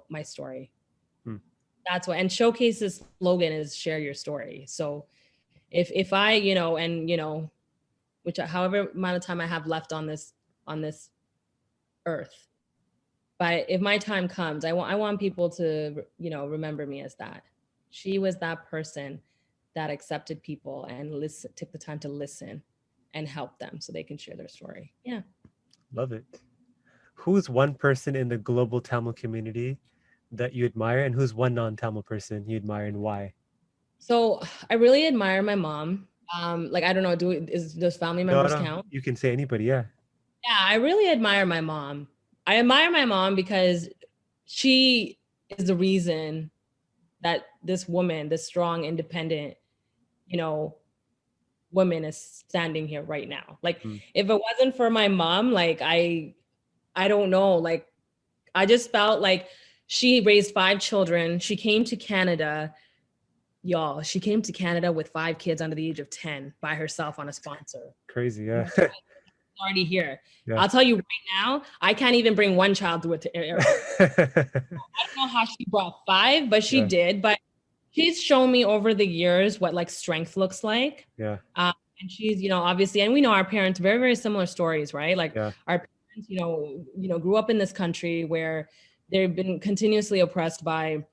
my story. That's what, and Showcase's slogan is share your story. So if I, which however amount of time I have left on this earth, but if my time comes, I want people to, remember me as that. She was that person that accepted people and took the time to listen and help them so they can share their story. Yeah. Love it. Who's one person in the global Tamil community that you admire, and who's one non-Tamil person you admire, and why? So I really admire my mom. Like, I don't know, does family members count? You can say anybody, yeah. Yeah, I really admire my mom. I admire my mom because she is the reason that this woman, this strong, independent, woman is standing here right now. Like, if it wasn't for my mom, like, I don't know, like, I just felt like she raised 5 children. She came to Canada, y'all. She came to Canada with 5 kids under the age of 10 by herself on a sponsor. Crazy, yeah. Already here. Yeah. I'll tell you right now, I can't even bring one child through it to air. I don't know how she brought 5, but she did. But she's shown me over the years what like strength looks like. Yeah. And she's, obviously, and we know our parents, very, very similar stories, right? Like our parents, grew up in this country where they've been continuously oppressed by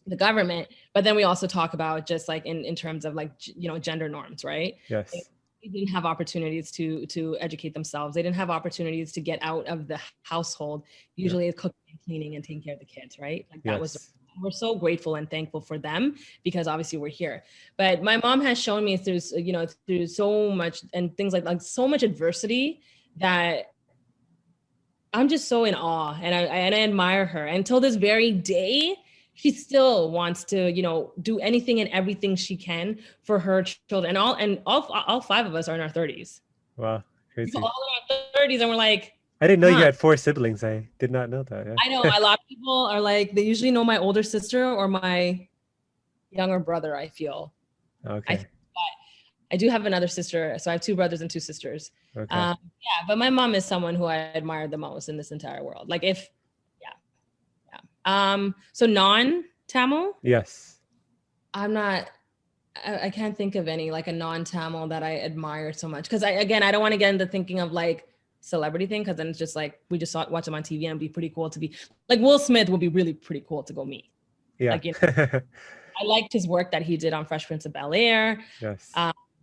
the government. But then we also talk about just like in terms of like, gender norms, right? Yes. They didn't have opportunities to educate themselves. They didn't have opportunities to get out of the household. Usually it's cooking and cleaning and taking care of the kids, right? Like that was, we're so grateful and thankful for them because obviously we're here. But my mom has shown me through so much and things like so much adversity that I'm just so in awe, and I admire her. Until this very day, she still wants to, do anything and everything she can for her children. And all 5 of us are in our 30s. Wow, crazy. We're all in our 30s, and we're like, I didn't know you had 4 siblings. I did not know that. Yeah. I know a lot of people are like, they usually know my older sister or my younger brother, I feel. Okay. I do have another sister. So I have 2 brothers and 2 sisters. Okay. But my mom is someone who I admire the most in this entire world. Like so non-Tamil? Yes. I can't think of any like a non-Tamil that I admire so much. Cause I don't want to get into thinking of like celebrity thing. Cause then it's just like, we just watch them on TV and it'd be pretty cool to be like Will Smith would be really pretty cool to go meet. Yeah. Like, I liked his work that he did on Fresh Prince of Bel-Air. Yes.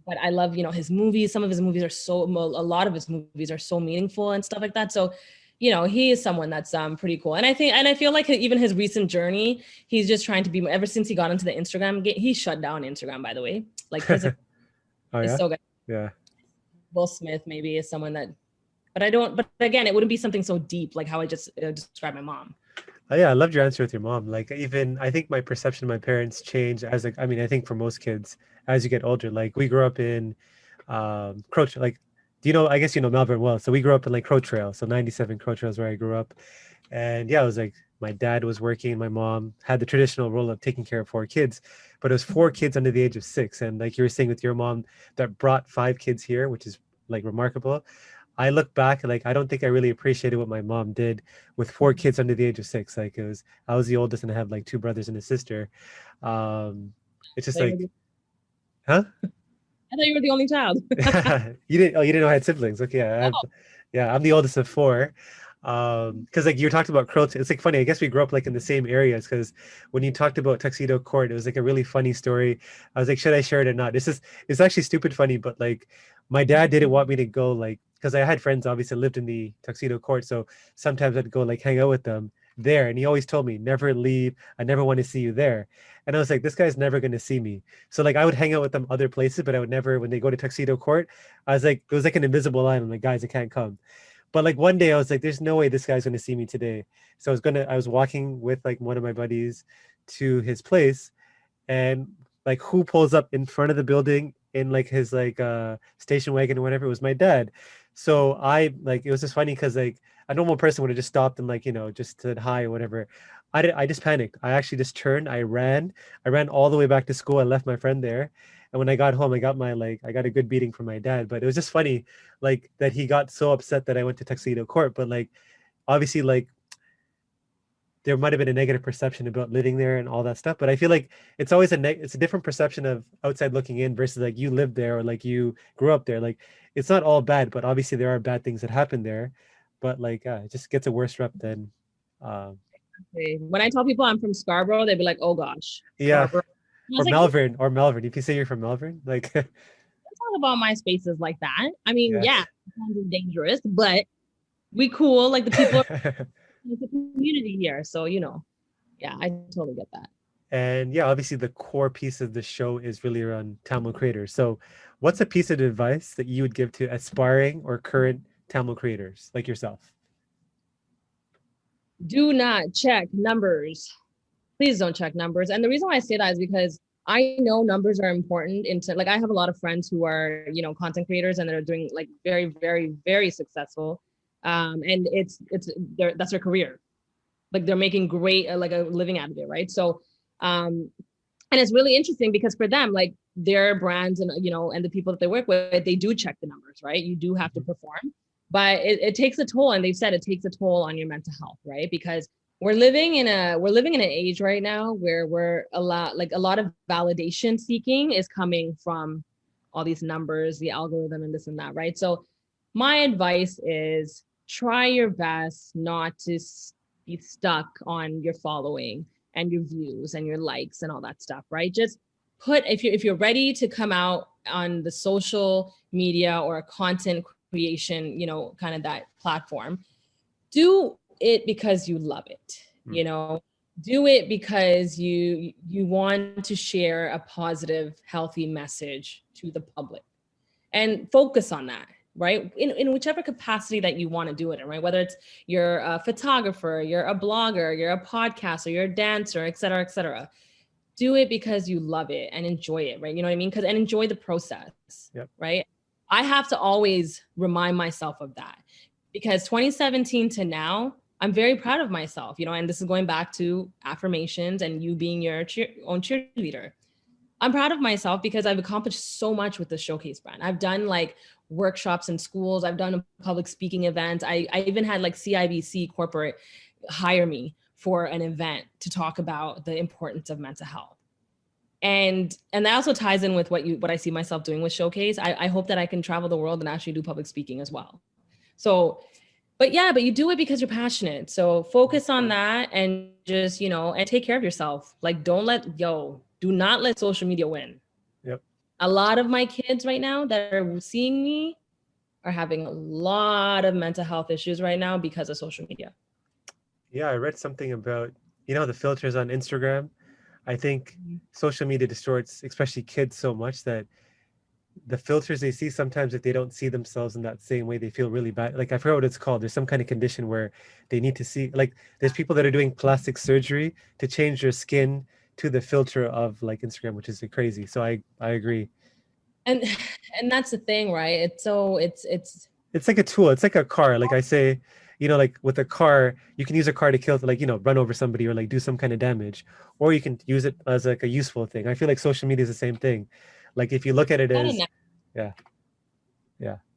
But I love, his movies. Some of his movies a lot of his movies are so meaningful and stuff like that. So, he is someone that's pretty cool. And I feel like even his recent journey, he's just trying to be, ever since he got into the Instagram game, he shut down Instagram, by the way. Like, so good. Yeah. Will Smith maybe is someone that, but I don't, but again, it wouldn't be something so deep like how I just described my mom. Oh, yeah, I loved your answer with your mom. Like, even I think my perception of my parents changed as like, I mean, I think for most kids as you get older. Like, we grew up in Crow. Like, do you know? I guess you know Melbourne well. So we grew up in like Crow Trail. So 97 Crow Trail is where I grew up. And yeah, it was like my dad was working. My mom had the traditional role of taking care of four kids, but it was four kids under the age of six. And like you were saying with your mom, that brought five kids here, which is like remarkable. I look back, like I don't think I really appreciated what my mom did with four kids under the age of six. Like, it was, I was the oldest and I have like two brothers and a sister. Um, it's just So like, huh? I thought you were the only child. You didn't, oh, you didn't know I had siblings. Okay, yeah, yeah, I'm the oldest of four. Because like you talked about Crow, it's like funny. I guess we grew up like in the same areas. Because when you talked about Tuxedo Court, it was like a really funny story. I was like, should I share it or not? It's actually stupid funny, but like my dad didn't want me to go, like, because I had friends obviously lived in the Tuxedo Court, so sometimes I'd go like hang out with them there, and he always told me never leave. I never want to see you there. And I was like, this guy's never going to see me. So like I would hang out with them other places, but I would never, when they go to Tuxedo Court, I was like, it was like an invisible line. I'm like, guys, I can't come. But like one day I was like, there's no way this guy's gonna see me today. So I was walking with like one of my buddies to his place, and like who pulls up in front of the building in like his like station wagon or whatever. It was my dad. So I like, it was just funny because like a normal person would have just stopped and like, just said hi or whatever. I just panicked. I actually just turned, I ran all the way back to school. I left my friend there. And when I got home, I got a good beating from my dad. But it was just funny, like that he got so upset that I went to Tuxedo Court. But like obviously, like there might have been a negative perception about living there and all that stuff. But I feel like it's always it's a different perception of outside looking in versus like you lived there or like you grew up there. Like it's not all bad, but obviously there are bad things that happen there. But like it just gets a worse rep than. Um, When I tell people I'm from Scarborough, they'd be like, "Oh gosh, yeah, Scarborough." And I or was like, Melbourne, or Melbourne. If you say you're from Melbourne, like let's talk about my spaces like that. I mean, yeah, yes. sometimes it's dangerous, but we cool. Like the people are it's a community here. So, yeah, I totally get that. And yeah, obviously the core piece of the show is really around Tamil creators. So what's a piece of advice that you would give to aspiring or current Tamil creators like yourself? Do not check numbers. Please don't check numbers. And the reason why I say that is because I know numbers are important like I have a lot of friends who are, content creators and they're doing like very, very, very successful. And that's their career. Like they're making great, like a living out of it. Right. So, and it's really interesting because for them, like their brands and, and the people that they work with, they do check the numbers, right? You do have to perform, but it takes a toll. And they've said it takes a toll on your mental health, right? Because we're living in an age right now where a lot of validation seeking is coming from all these numbers, the algorithm and this and that, right? So my advice is try your best not to be stuck on your following and your views and your likes and all that stuff, right? Just if you're ready to come out on the social media or a content creation, kind of that platform, do it because you love it. Do it because you want to share a positive, healthy message to the public, and focus on that, right? In whichever capacity that you want to do it in, right? Whether it's you're a photographer, you're a blogger, you're a podcaster, you're a dancer, et cetera, et cetera. Do it because you love it and enjoy it, right? You know what I mean? And enjoy the process, Yep. right? I have to always remind myself of that because 2017 to now, I'm very proud of myself, and this is going back to affirmations and you being your own cheerleader. I'm proud of myself because I've accomplished so much with the Showcase brand. I've done like workshops in schools. I've done public speaking events. I even had like CIBC corporate hire me for an event to talk about the importance of mental health. And that also ties in with what I see myself doing with Showcase. I hope that I can travel the world and actually do public speaking as well. So, but you do it because you're passionate. So focus on that and just, and take care of yourself. Like do not let social media win. Yep. A lot of my kids right now that are seeing me are having a lot of mental health issues right now because of social media. Yeah, I read something about, the filters on Instagram. I think social media distorts, especially kids, so much that the filters they see, sometimes if they don't see themselves in that same way, they feel really bad. Like I forgot what it's called. There's some kind of condition where they need to see, like there's people that are doing plastic surgery to change their skin to the filter of like Instagram, which is crazy. So I agree. And that's the thing, right? It's like a tool. It's like a car. Like I say, like with a car, you can use a car to kill, like, run over somebody or like do some kind of damage, or you can use it as like a useful thing. I feel like social media is the same thing. Like if you look at it as, yeah,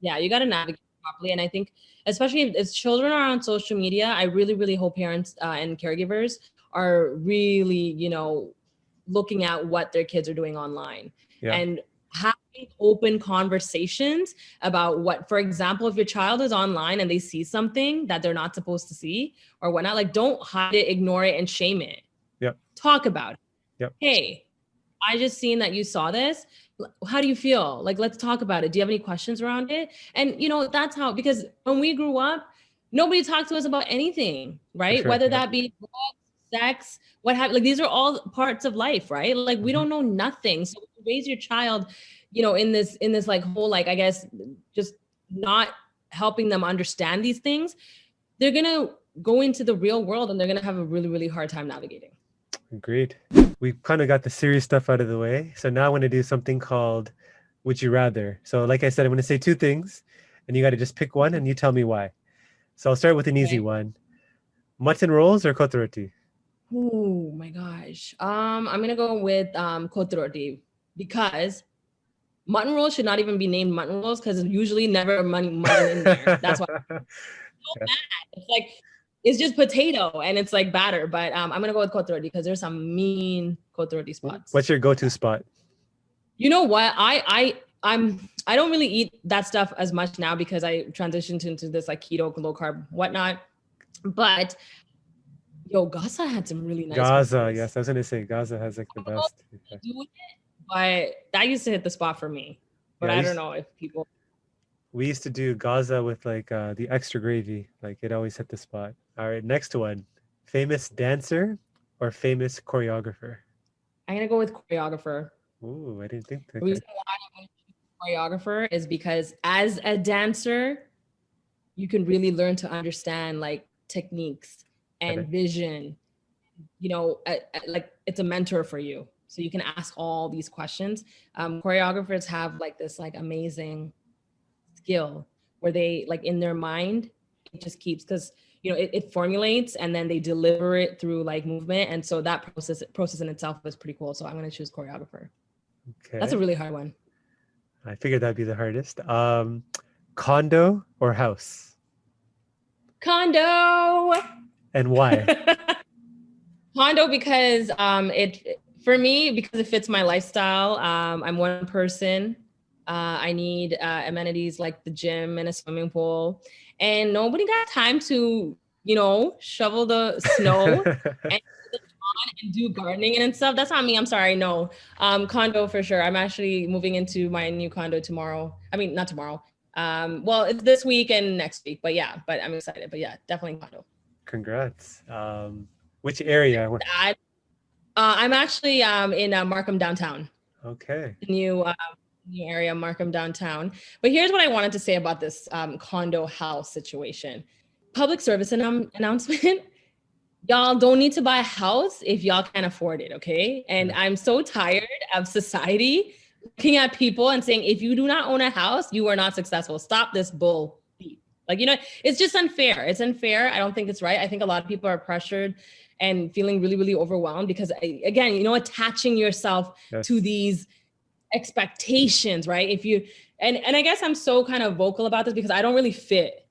you got to navigate properly. And I think, especially if children are on social media, I really, really hope parents and caregivers are really, looking at what their kids are doing online and having open conversations about what, for example, if your child is online and they see something that they're not supposed to see or whatnot, like don't hide it, ignore it, and shame it. Talk about it. Hey, I just seen that you saw this. How do you feel? Like, let's talk about it. Do you have any questions around it? And, that's how, because when we grew up, nobody talked to us about anything, right? Sure, Whether that be sex, what have, like, these are all parts of life, right? Like, we don't know nothing. So raise your child, in this like whole, like, I guess, just not helping them understand these things, they're going to go into the real world and they're going to have a really, really hard time navigating. Agreed. We kind of got the serious stuff out of the way. So now I want to do something called Would You Rather. So like I said, I'm going to say two things and you got to just pick one and you tell me why. So I'll start with an easy one. Mutton rolls or koth roti? Oh my gosh. I'm going to go with koth roti because mutton rolls should not even be named mutton rolls because usually never mutton in there. That's why. So bad. It's like, it's just potato and it's like batter, but I'm gonna go with koth roti because there's some mean koth roti spots. What's your go-to spot? You know what? I don't really eat that stuff as much now because I transitioned into this like keto, low carb, whatnot. But Gaza had some really nice. Gaza, yes, I was gonna say Gaza has like the best. But that used to hit the spot for me. But I don't know if people. We used to do Gaza with like the extra gravy. Like it always hit the spot. All right, next one. Famous dancer or famous choreographer? I'm going to go with choreographer. Ooh, I didn't think that. The reason why I'm going to choose choreographer is because as a dancer, you can really learn to understand like techniques and vision. Like it's a mentor for you. So you can ask all these questions. Choreographers have like this like amazing skill where they like in their mind it just keeps because it formulates and then they deliver it through like movement, and so that process in itself is pretty cool. So I'm going to choose choreographer. Okay, that's a really hard one. I figured that'd be the hardest. Condo or house? Condo. And why? Condo because it fits my lifestyle. I'm one person. I need amenities like the gym and a swimming pool, and nobody got time to, shovel the snow and do gardening and stuff. That's not me. I'm sorry. No, condo for sure. I'm actually moving into my new condo tomorrow. I mean, not tomorrow. Well, it's this week and next week, but I'm excited. But yeah, definitely condo. Congrats. Which area? I'm actually in Markham downtown. Okay. New area, Markham downtown. But here's what I wanted to say about this condo house situation. Public service announcement. Y'all don't need to buy a house if y'all can't afford it, okay? And I'm so tired of society looking at people and saying, if you do not own a house, you are not successful. Stop this bull. Like, it's just unfair. It's unfair. I don't think it's right. I think a lot of people are pressured and feeling really, really overwhelmed because, again, attaching yourself to these expectations, right? If you, and I guess I'm so kind of vocal about this because I don't really fit.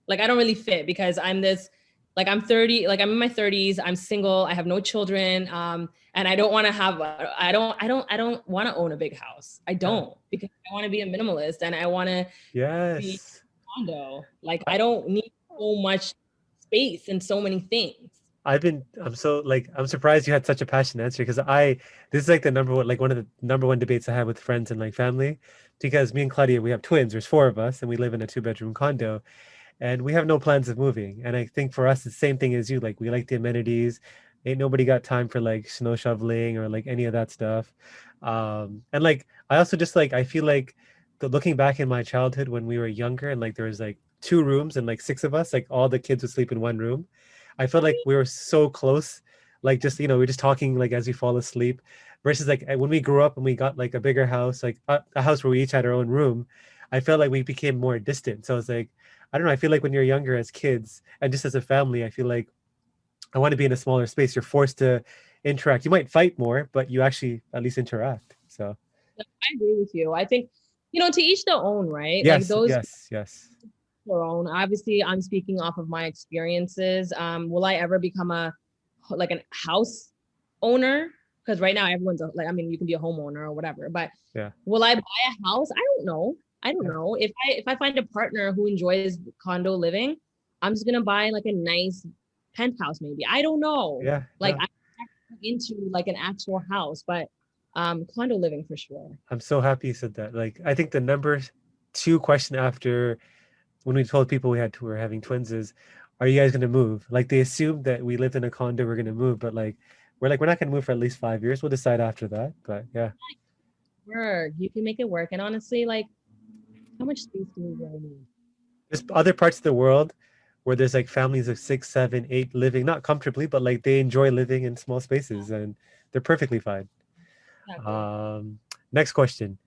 Like, I don't really fit because I'm this, like, I'm 30, like I'm in my 30s, I'm single, I have no children. And I don't want to have, I don't want to own a big house. I don't, because I want to be a minimalist and I want to be a condo. Like, I don't need so much space and so many things. I'm surprised you had such a passionate answer because this is like one of the number one debates I have with friends and like family, because me and Claudia, we have twins, there's 4 of us and we live in a 2-bedroom condo and we have no plans of moving. And I think for us, the same thing as you, like we like the amenities, ain't nobody got time for like snow shoveling or like any of that stuff. And like I also just like I feel like looking back in my childhood when we were younger and like there was like 2 rooms and like 6 of us, like all the kids would sleep in one room. I felt like we were so close, like just we're just talking like as we fall asleep, versus like when we grew up and we got like a bigger house, like a house where we each had our own room. I felt like we became more distant. So it's like I don't know. I feel like when you're younger as kids and just as a family, I feel like I want to be in a smaller space. You're forced to interact. You might fight more, but you actually at least interact. So I agree with you. I think, to each their own, right? Like yes, those yes. their own. Obviously, I'm speaking off of my experiences. Will I ever become like a house owner? Because right now everyone's like, I mean, you can be a homeowner or whatever, but Yeah. will I buy a house? I don't know. I don't know. If I find a partner who enjoys condo living, I'm just gonna buy like a nice penthouse, maybe. I don't know. Yeah. Like No. I'm into like an actual house, but condo living for sure. I'm so happy you said that. Like I think the number 2 question after when we told people we were having twins is, are you guys gonna move? Like they assumed that we lived in a condo, we're gonna move, but we're not gonna move for at least 5 years. We'll decide after that. But yeah. Work. You can make it work. And honestly, like, how much space do we really need? There's other parts of the world where there's like families of 6, 7, 8 living, not comfortably, but like they enjoy living in small spaces and they're perfectly fine. Exactly. Next question.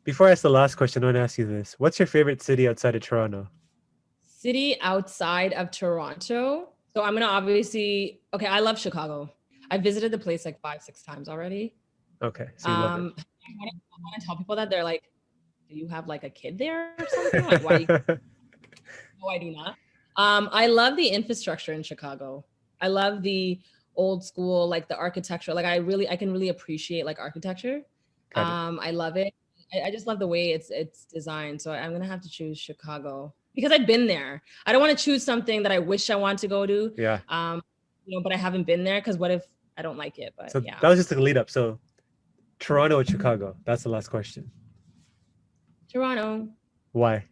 Before I ask the last question, I want to ask you this. What's your favorite city outside of Toronto? City outside of Toronto. So I'm gonna obviously, okay, I love Chicago. I visited the place like 5, 6 times already. Okay, so you love I want to tell people that they're like, do you have like a kid there or something? Like, why? it. No, I do not. I love the infrastructure in Chicago. I love the old school, like the architecture. Like I can really appreciate like architecture. Got it. I love it. I just love the way it's designed. So I'm gonna have to choose Chicago because I've been there. I don't want to choose something that I wish I want to go to. Yeah. But I haven't been there because what if I don't like it? But So yeah, that was just a lead up. So Toronto or Chicago? That's the last question. Toronto. Why?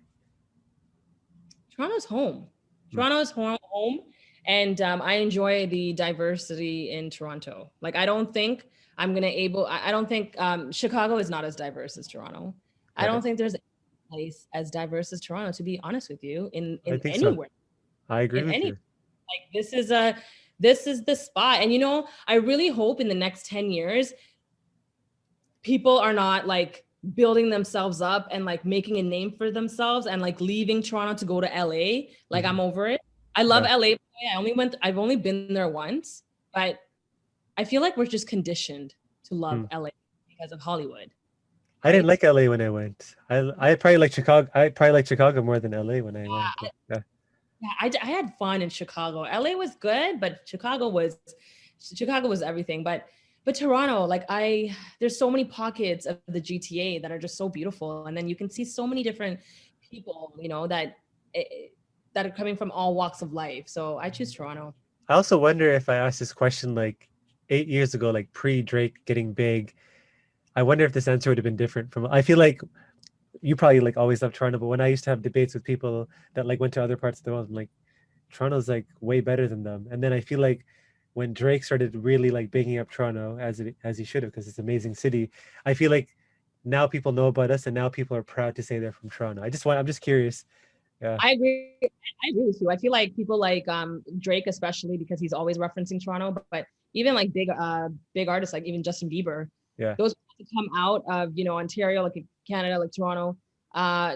Toronto's home. Toronto's home, and I enjoy the diversity in Toronto. Like I don't think I'm gonna able. I don't think Chicago is not as diverse as Toronto. I Got don't it. think there's a place as diverse as Toronto. To be honest with you, I in think so. anywhere, I agree in with any you. like this is the spot. And I really hope in the next 10 years, people are not like building themselves up and like making a name for themselves and like leaving Toronto to go to LA. Like I'm over it. I love Yeah. LA. I've only been there once, but I feel like we're just conditioned to love Hmm. LA because of Hollywood, I didn't right? like LA when I went. I probably like Chicago. I probably like Chicago more than LA when I went. But yeah. Yeah, I had fun in Chicago. LA was good, but Chicago was everything. But Toronto, like there's so many pockets of the GTA that are just so beautiful, and then you can see so many different people, that are coming from all walks of life. So I choose Toronto. I also wonder if I asked this question like 8 years ago, like pre Drake getting big. I wonder if this answer would have been different from. I feel like you probably like always loved Toronto, but when I used to have debates with people that like went to other parts of the world, I'm like, Toronto's like way better than them. And then I feel like when Drake started really like bigging up Toronto as he should have, because it's an amazing city, I feel like now people know about us and now people are proud to say they're from Toronto. I'm just curious. Yeah. I agree. I agree with you. I feel like people like Drake, especially because he's always referencing Toronto, but even like big artists like even Justin Bieber, Yeah. those come out of Ontario, like Canada, like Toronto,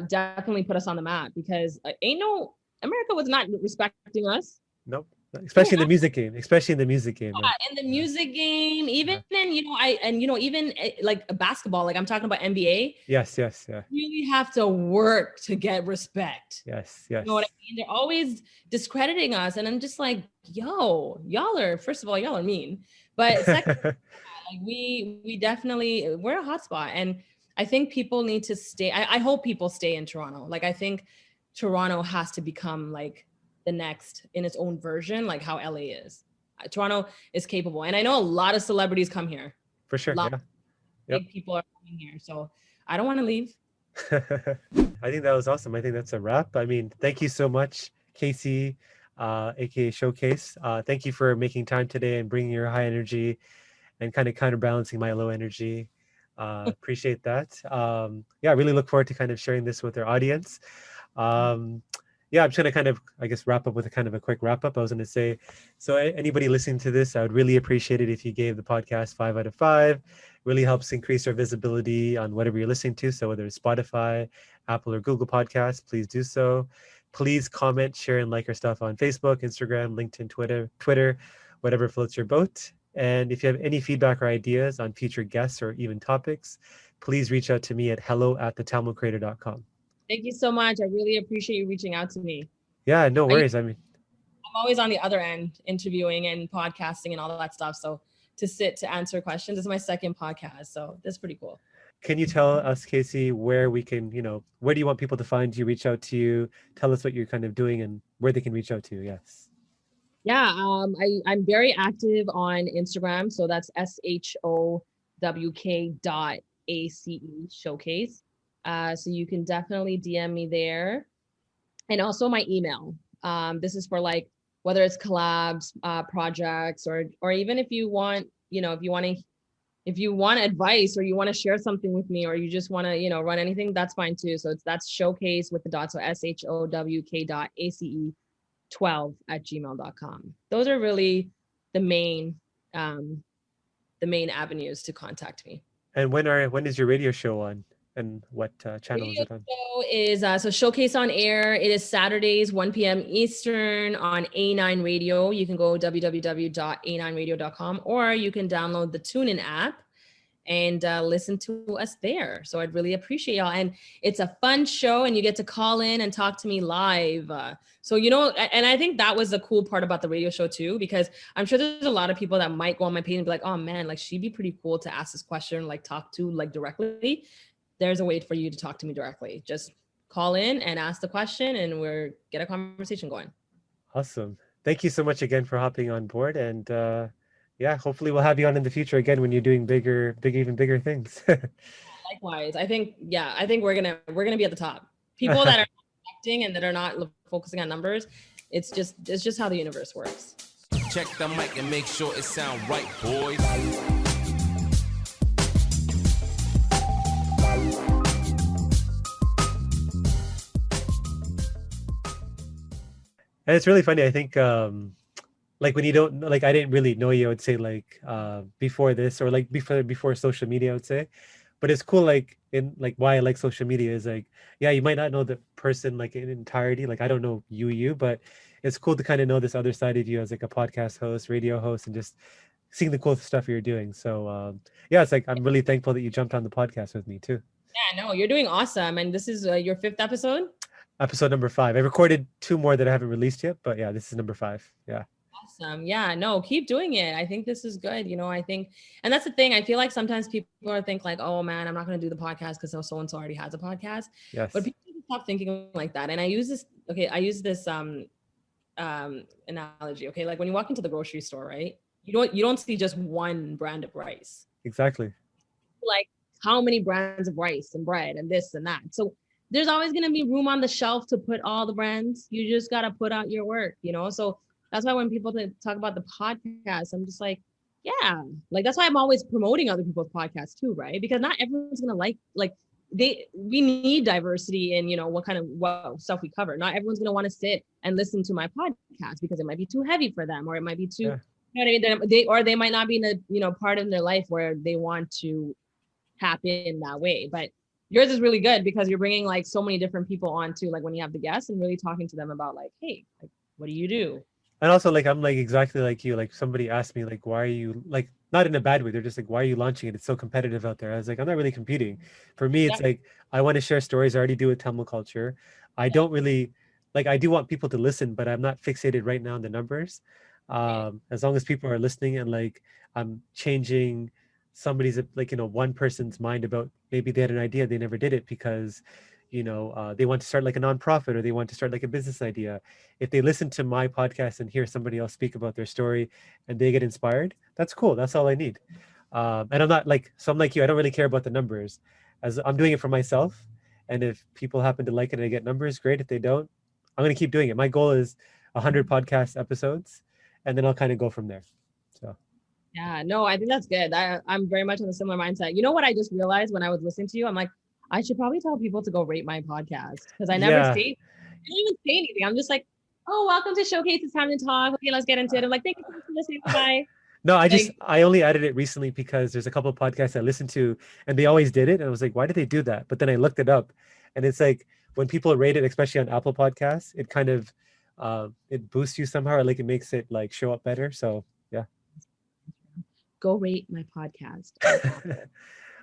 definitely put us on the map because America was not respecting us. Nope. Especially in the music game. Especially in the music game. Yeah, in the music game, even in even like basketball, like I'm talking about NBA. Yes. Yeah. You really have to work to get respect. Yes. You know what I mean? They're always discrediting us, and I'm just like, yo, first of all, y'all are mean, but second, like we definitely we're a hotspot, and I think people need to stay. I hope people stay in Toronto. Like I think Toronto has to become like the next in its own version, like how LA is. Toronto is capable. And I know a lot of celebrities come here. For sure. Yeah. Big people are coming here. So I don't want to leave. I think that was awesome. I think that's a wrap. I mean, thank you so much, Kacy, aka Showcase. Thank you for making time today and bringing your high energy and kind of counterbalancing my low energy. Appreciate that. Yeah, I really look forward to kind of sharing this with our audience. Yeah, I'm just gonna kind of, I guess, wrap up with a kind of a quick wrap up. I was gonna say, so anybody listening to this, I would really appreciate it if you gave the podcast 5 out of 5. Really helps increase our visibility on whatever you're listening to. So whether it's Spotify, Apple, or Google Podcasts, please do so. Please comment, share, and like our stuff on Facebook, Instagram, LinkedIn, Twitter, whatever floats your boat. And if you have any feedback or ideas on future guests or even topics, please reach out to me at hello@thetalmudcreator.com. Thank you so much. I really appreciate you reaching out to me. Yeah, no worries. I mean, I'm always on the other end interviewing and podcasting and all that stuff. So to answer questions, this is my second podcast. So that's pretty cool. Can you tell us, Kacy, where we can, where do you want people to find you, reach out to you, tell us what you're kind of doing and where they can reach out to you? Yes. Yeah, I'm very active on Instagram. So that's SHOWK.ACE Showcase. So you can definitely DM me there. And also my email. This is for like, whether it's collabs, projects, or even if you want, if you want advice or you want to share something with me, or you just want to, run anything, that's fine too. So that's Showcase with the dots. So SHOWK.ACE12@gmail.com. Those are really the main avenues to contact me. And when is your radio show on? And what channel is it on? Show is so Showcase on air. It is Saturdays, 1 p.m. Eastern on A9 Radio. You can go www.a9radio.com, or you can download the TuneIn app and listen to us there. So I'd really appreciate y'all. And it's a fun show, and you get to call in and talk to me live. So, and I think that was the cool part about the radio show too, because I'm sure there's a lot of people that might go on my page and be like, oh man, like she'd be pretty cool to ask this question, like talk to like directly. There's a way for you to talk to me directly. Just call in and ask the question, and we'll get a conversation going. Awesome. Thank you so much again for hopping on board. And yeah, hopefully we'll have you on in the future again when you're doing even bigger things. Likewise. I think we're gonna be at the top. People that are acting and that are not focusing on numbers, it's just how the universe works. Check the mic and make sure it sound right, boys. And it's really funny. I think like when you don't, like, I didn't really know you, I would say, like before this, or like before social media, I would say. But it's cool, like in like why I like social media is like, yeah, you might not know the person like in entirety. Like I don't know you, but it's cool to kind of know this other side of you as like a podcast host, radio host, and just seeing the cool stuff you're doing. So yeah, it's like I'm really thankful that you jumped on the podcast with me too. Yeah, no, you're doing awesome. And this is your 5th episode? Episode number 5. I recorded 2 more that I haven't released yet, but yeah, this is number 5. Yeah. Awesome. Yeah, no, keep doing it. I think this is good. I think, and that's the thing. I feel like sometimes people think like, oh man, I'm not going to do the podcast because so-and-so already has a podcast. Yes. But people need to stop thinking like that. And I use this analogy. Okay. Like when you walk into the grocery store, right? You don't see just one brand of rice. Exactly. Like how many brands of rice and bread and this and that. So there's always going to be room on the shelf to put all the brands. You just got to put out your work, you know? So that's why when people talk about the podcast, I'm just like, yeah, like that's why I'm always promoting other people's podcasts too, right? Because not everyone's going to like we need diversity in, you know, what stuff we cover. Not everyone's going to want to sit and listen to my podcast because it might be too heavy for them, or it might be too, you know what I mean? They might not be in a, you know, part in their life where they want to tap in that way. But yours is really good because you're bringing like so many different people on to, like, when you have the guests and really talking to them about like, hey, like, what do you do? And also, like, I'm like exactly like you. Like, somebody asked me, like, why are you, like, not in a bad way. They're just like, why are you launching it? It's so competitive out there. I was like, I'm not really competing. For me, it's Yep. like, I want to share stories. I already do with Tamil culture. I don't really, like, I do want people to listen, but I'm not fixated right now on the numbers. As long as people are listening and like I'm changing somebody's, like, you know, one person's mind about maybe they had an idea, they never did it because, you know, they want to start like a nonprofit or they want to start like a business idea. If they listen to my podcast and hear somebody else speak about their story and they get inspired, that's cool. That's all I need. And I'm not like, so I'm like you, I don't really care about the numbers, as I'm doing it for myself. And if people happen to like it and I get numbers, great. If they don't, I'm going to keep doing it. My goal is 100 podcast episodes, and then I'll kind of go from there. So. Yeah, no, I think that's good. I'm very much on a similar mindset. You know what I just realized when I was listening to you? I'm like, I should probably tell people to go rate my podcast because I never Yeah. say, I didn't even say anything. I'm just like, oh, welcome to Showcase. It's time to talk. Okay, let's get into it. I'm like, thank you so much for listening. Bye. No, Like, I only added it recently because there's a couple of podcasts I listened to and they always did it. And I was like, why did they do that? But then I looked it up and it's like when people rate it, especially on Apple Podcasts, it kind of, it boosts you somehow, or like it makes it like show up better. So yeah. go rate my podcast.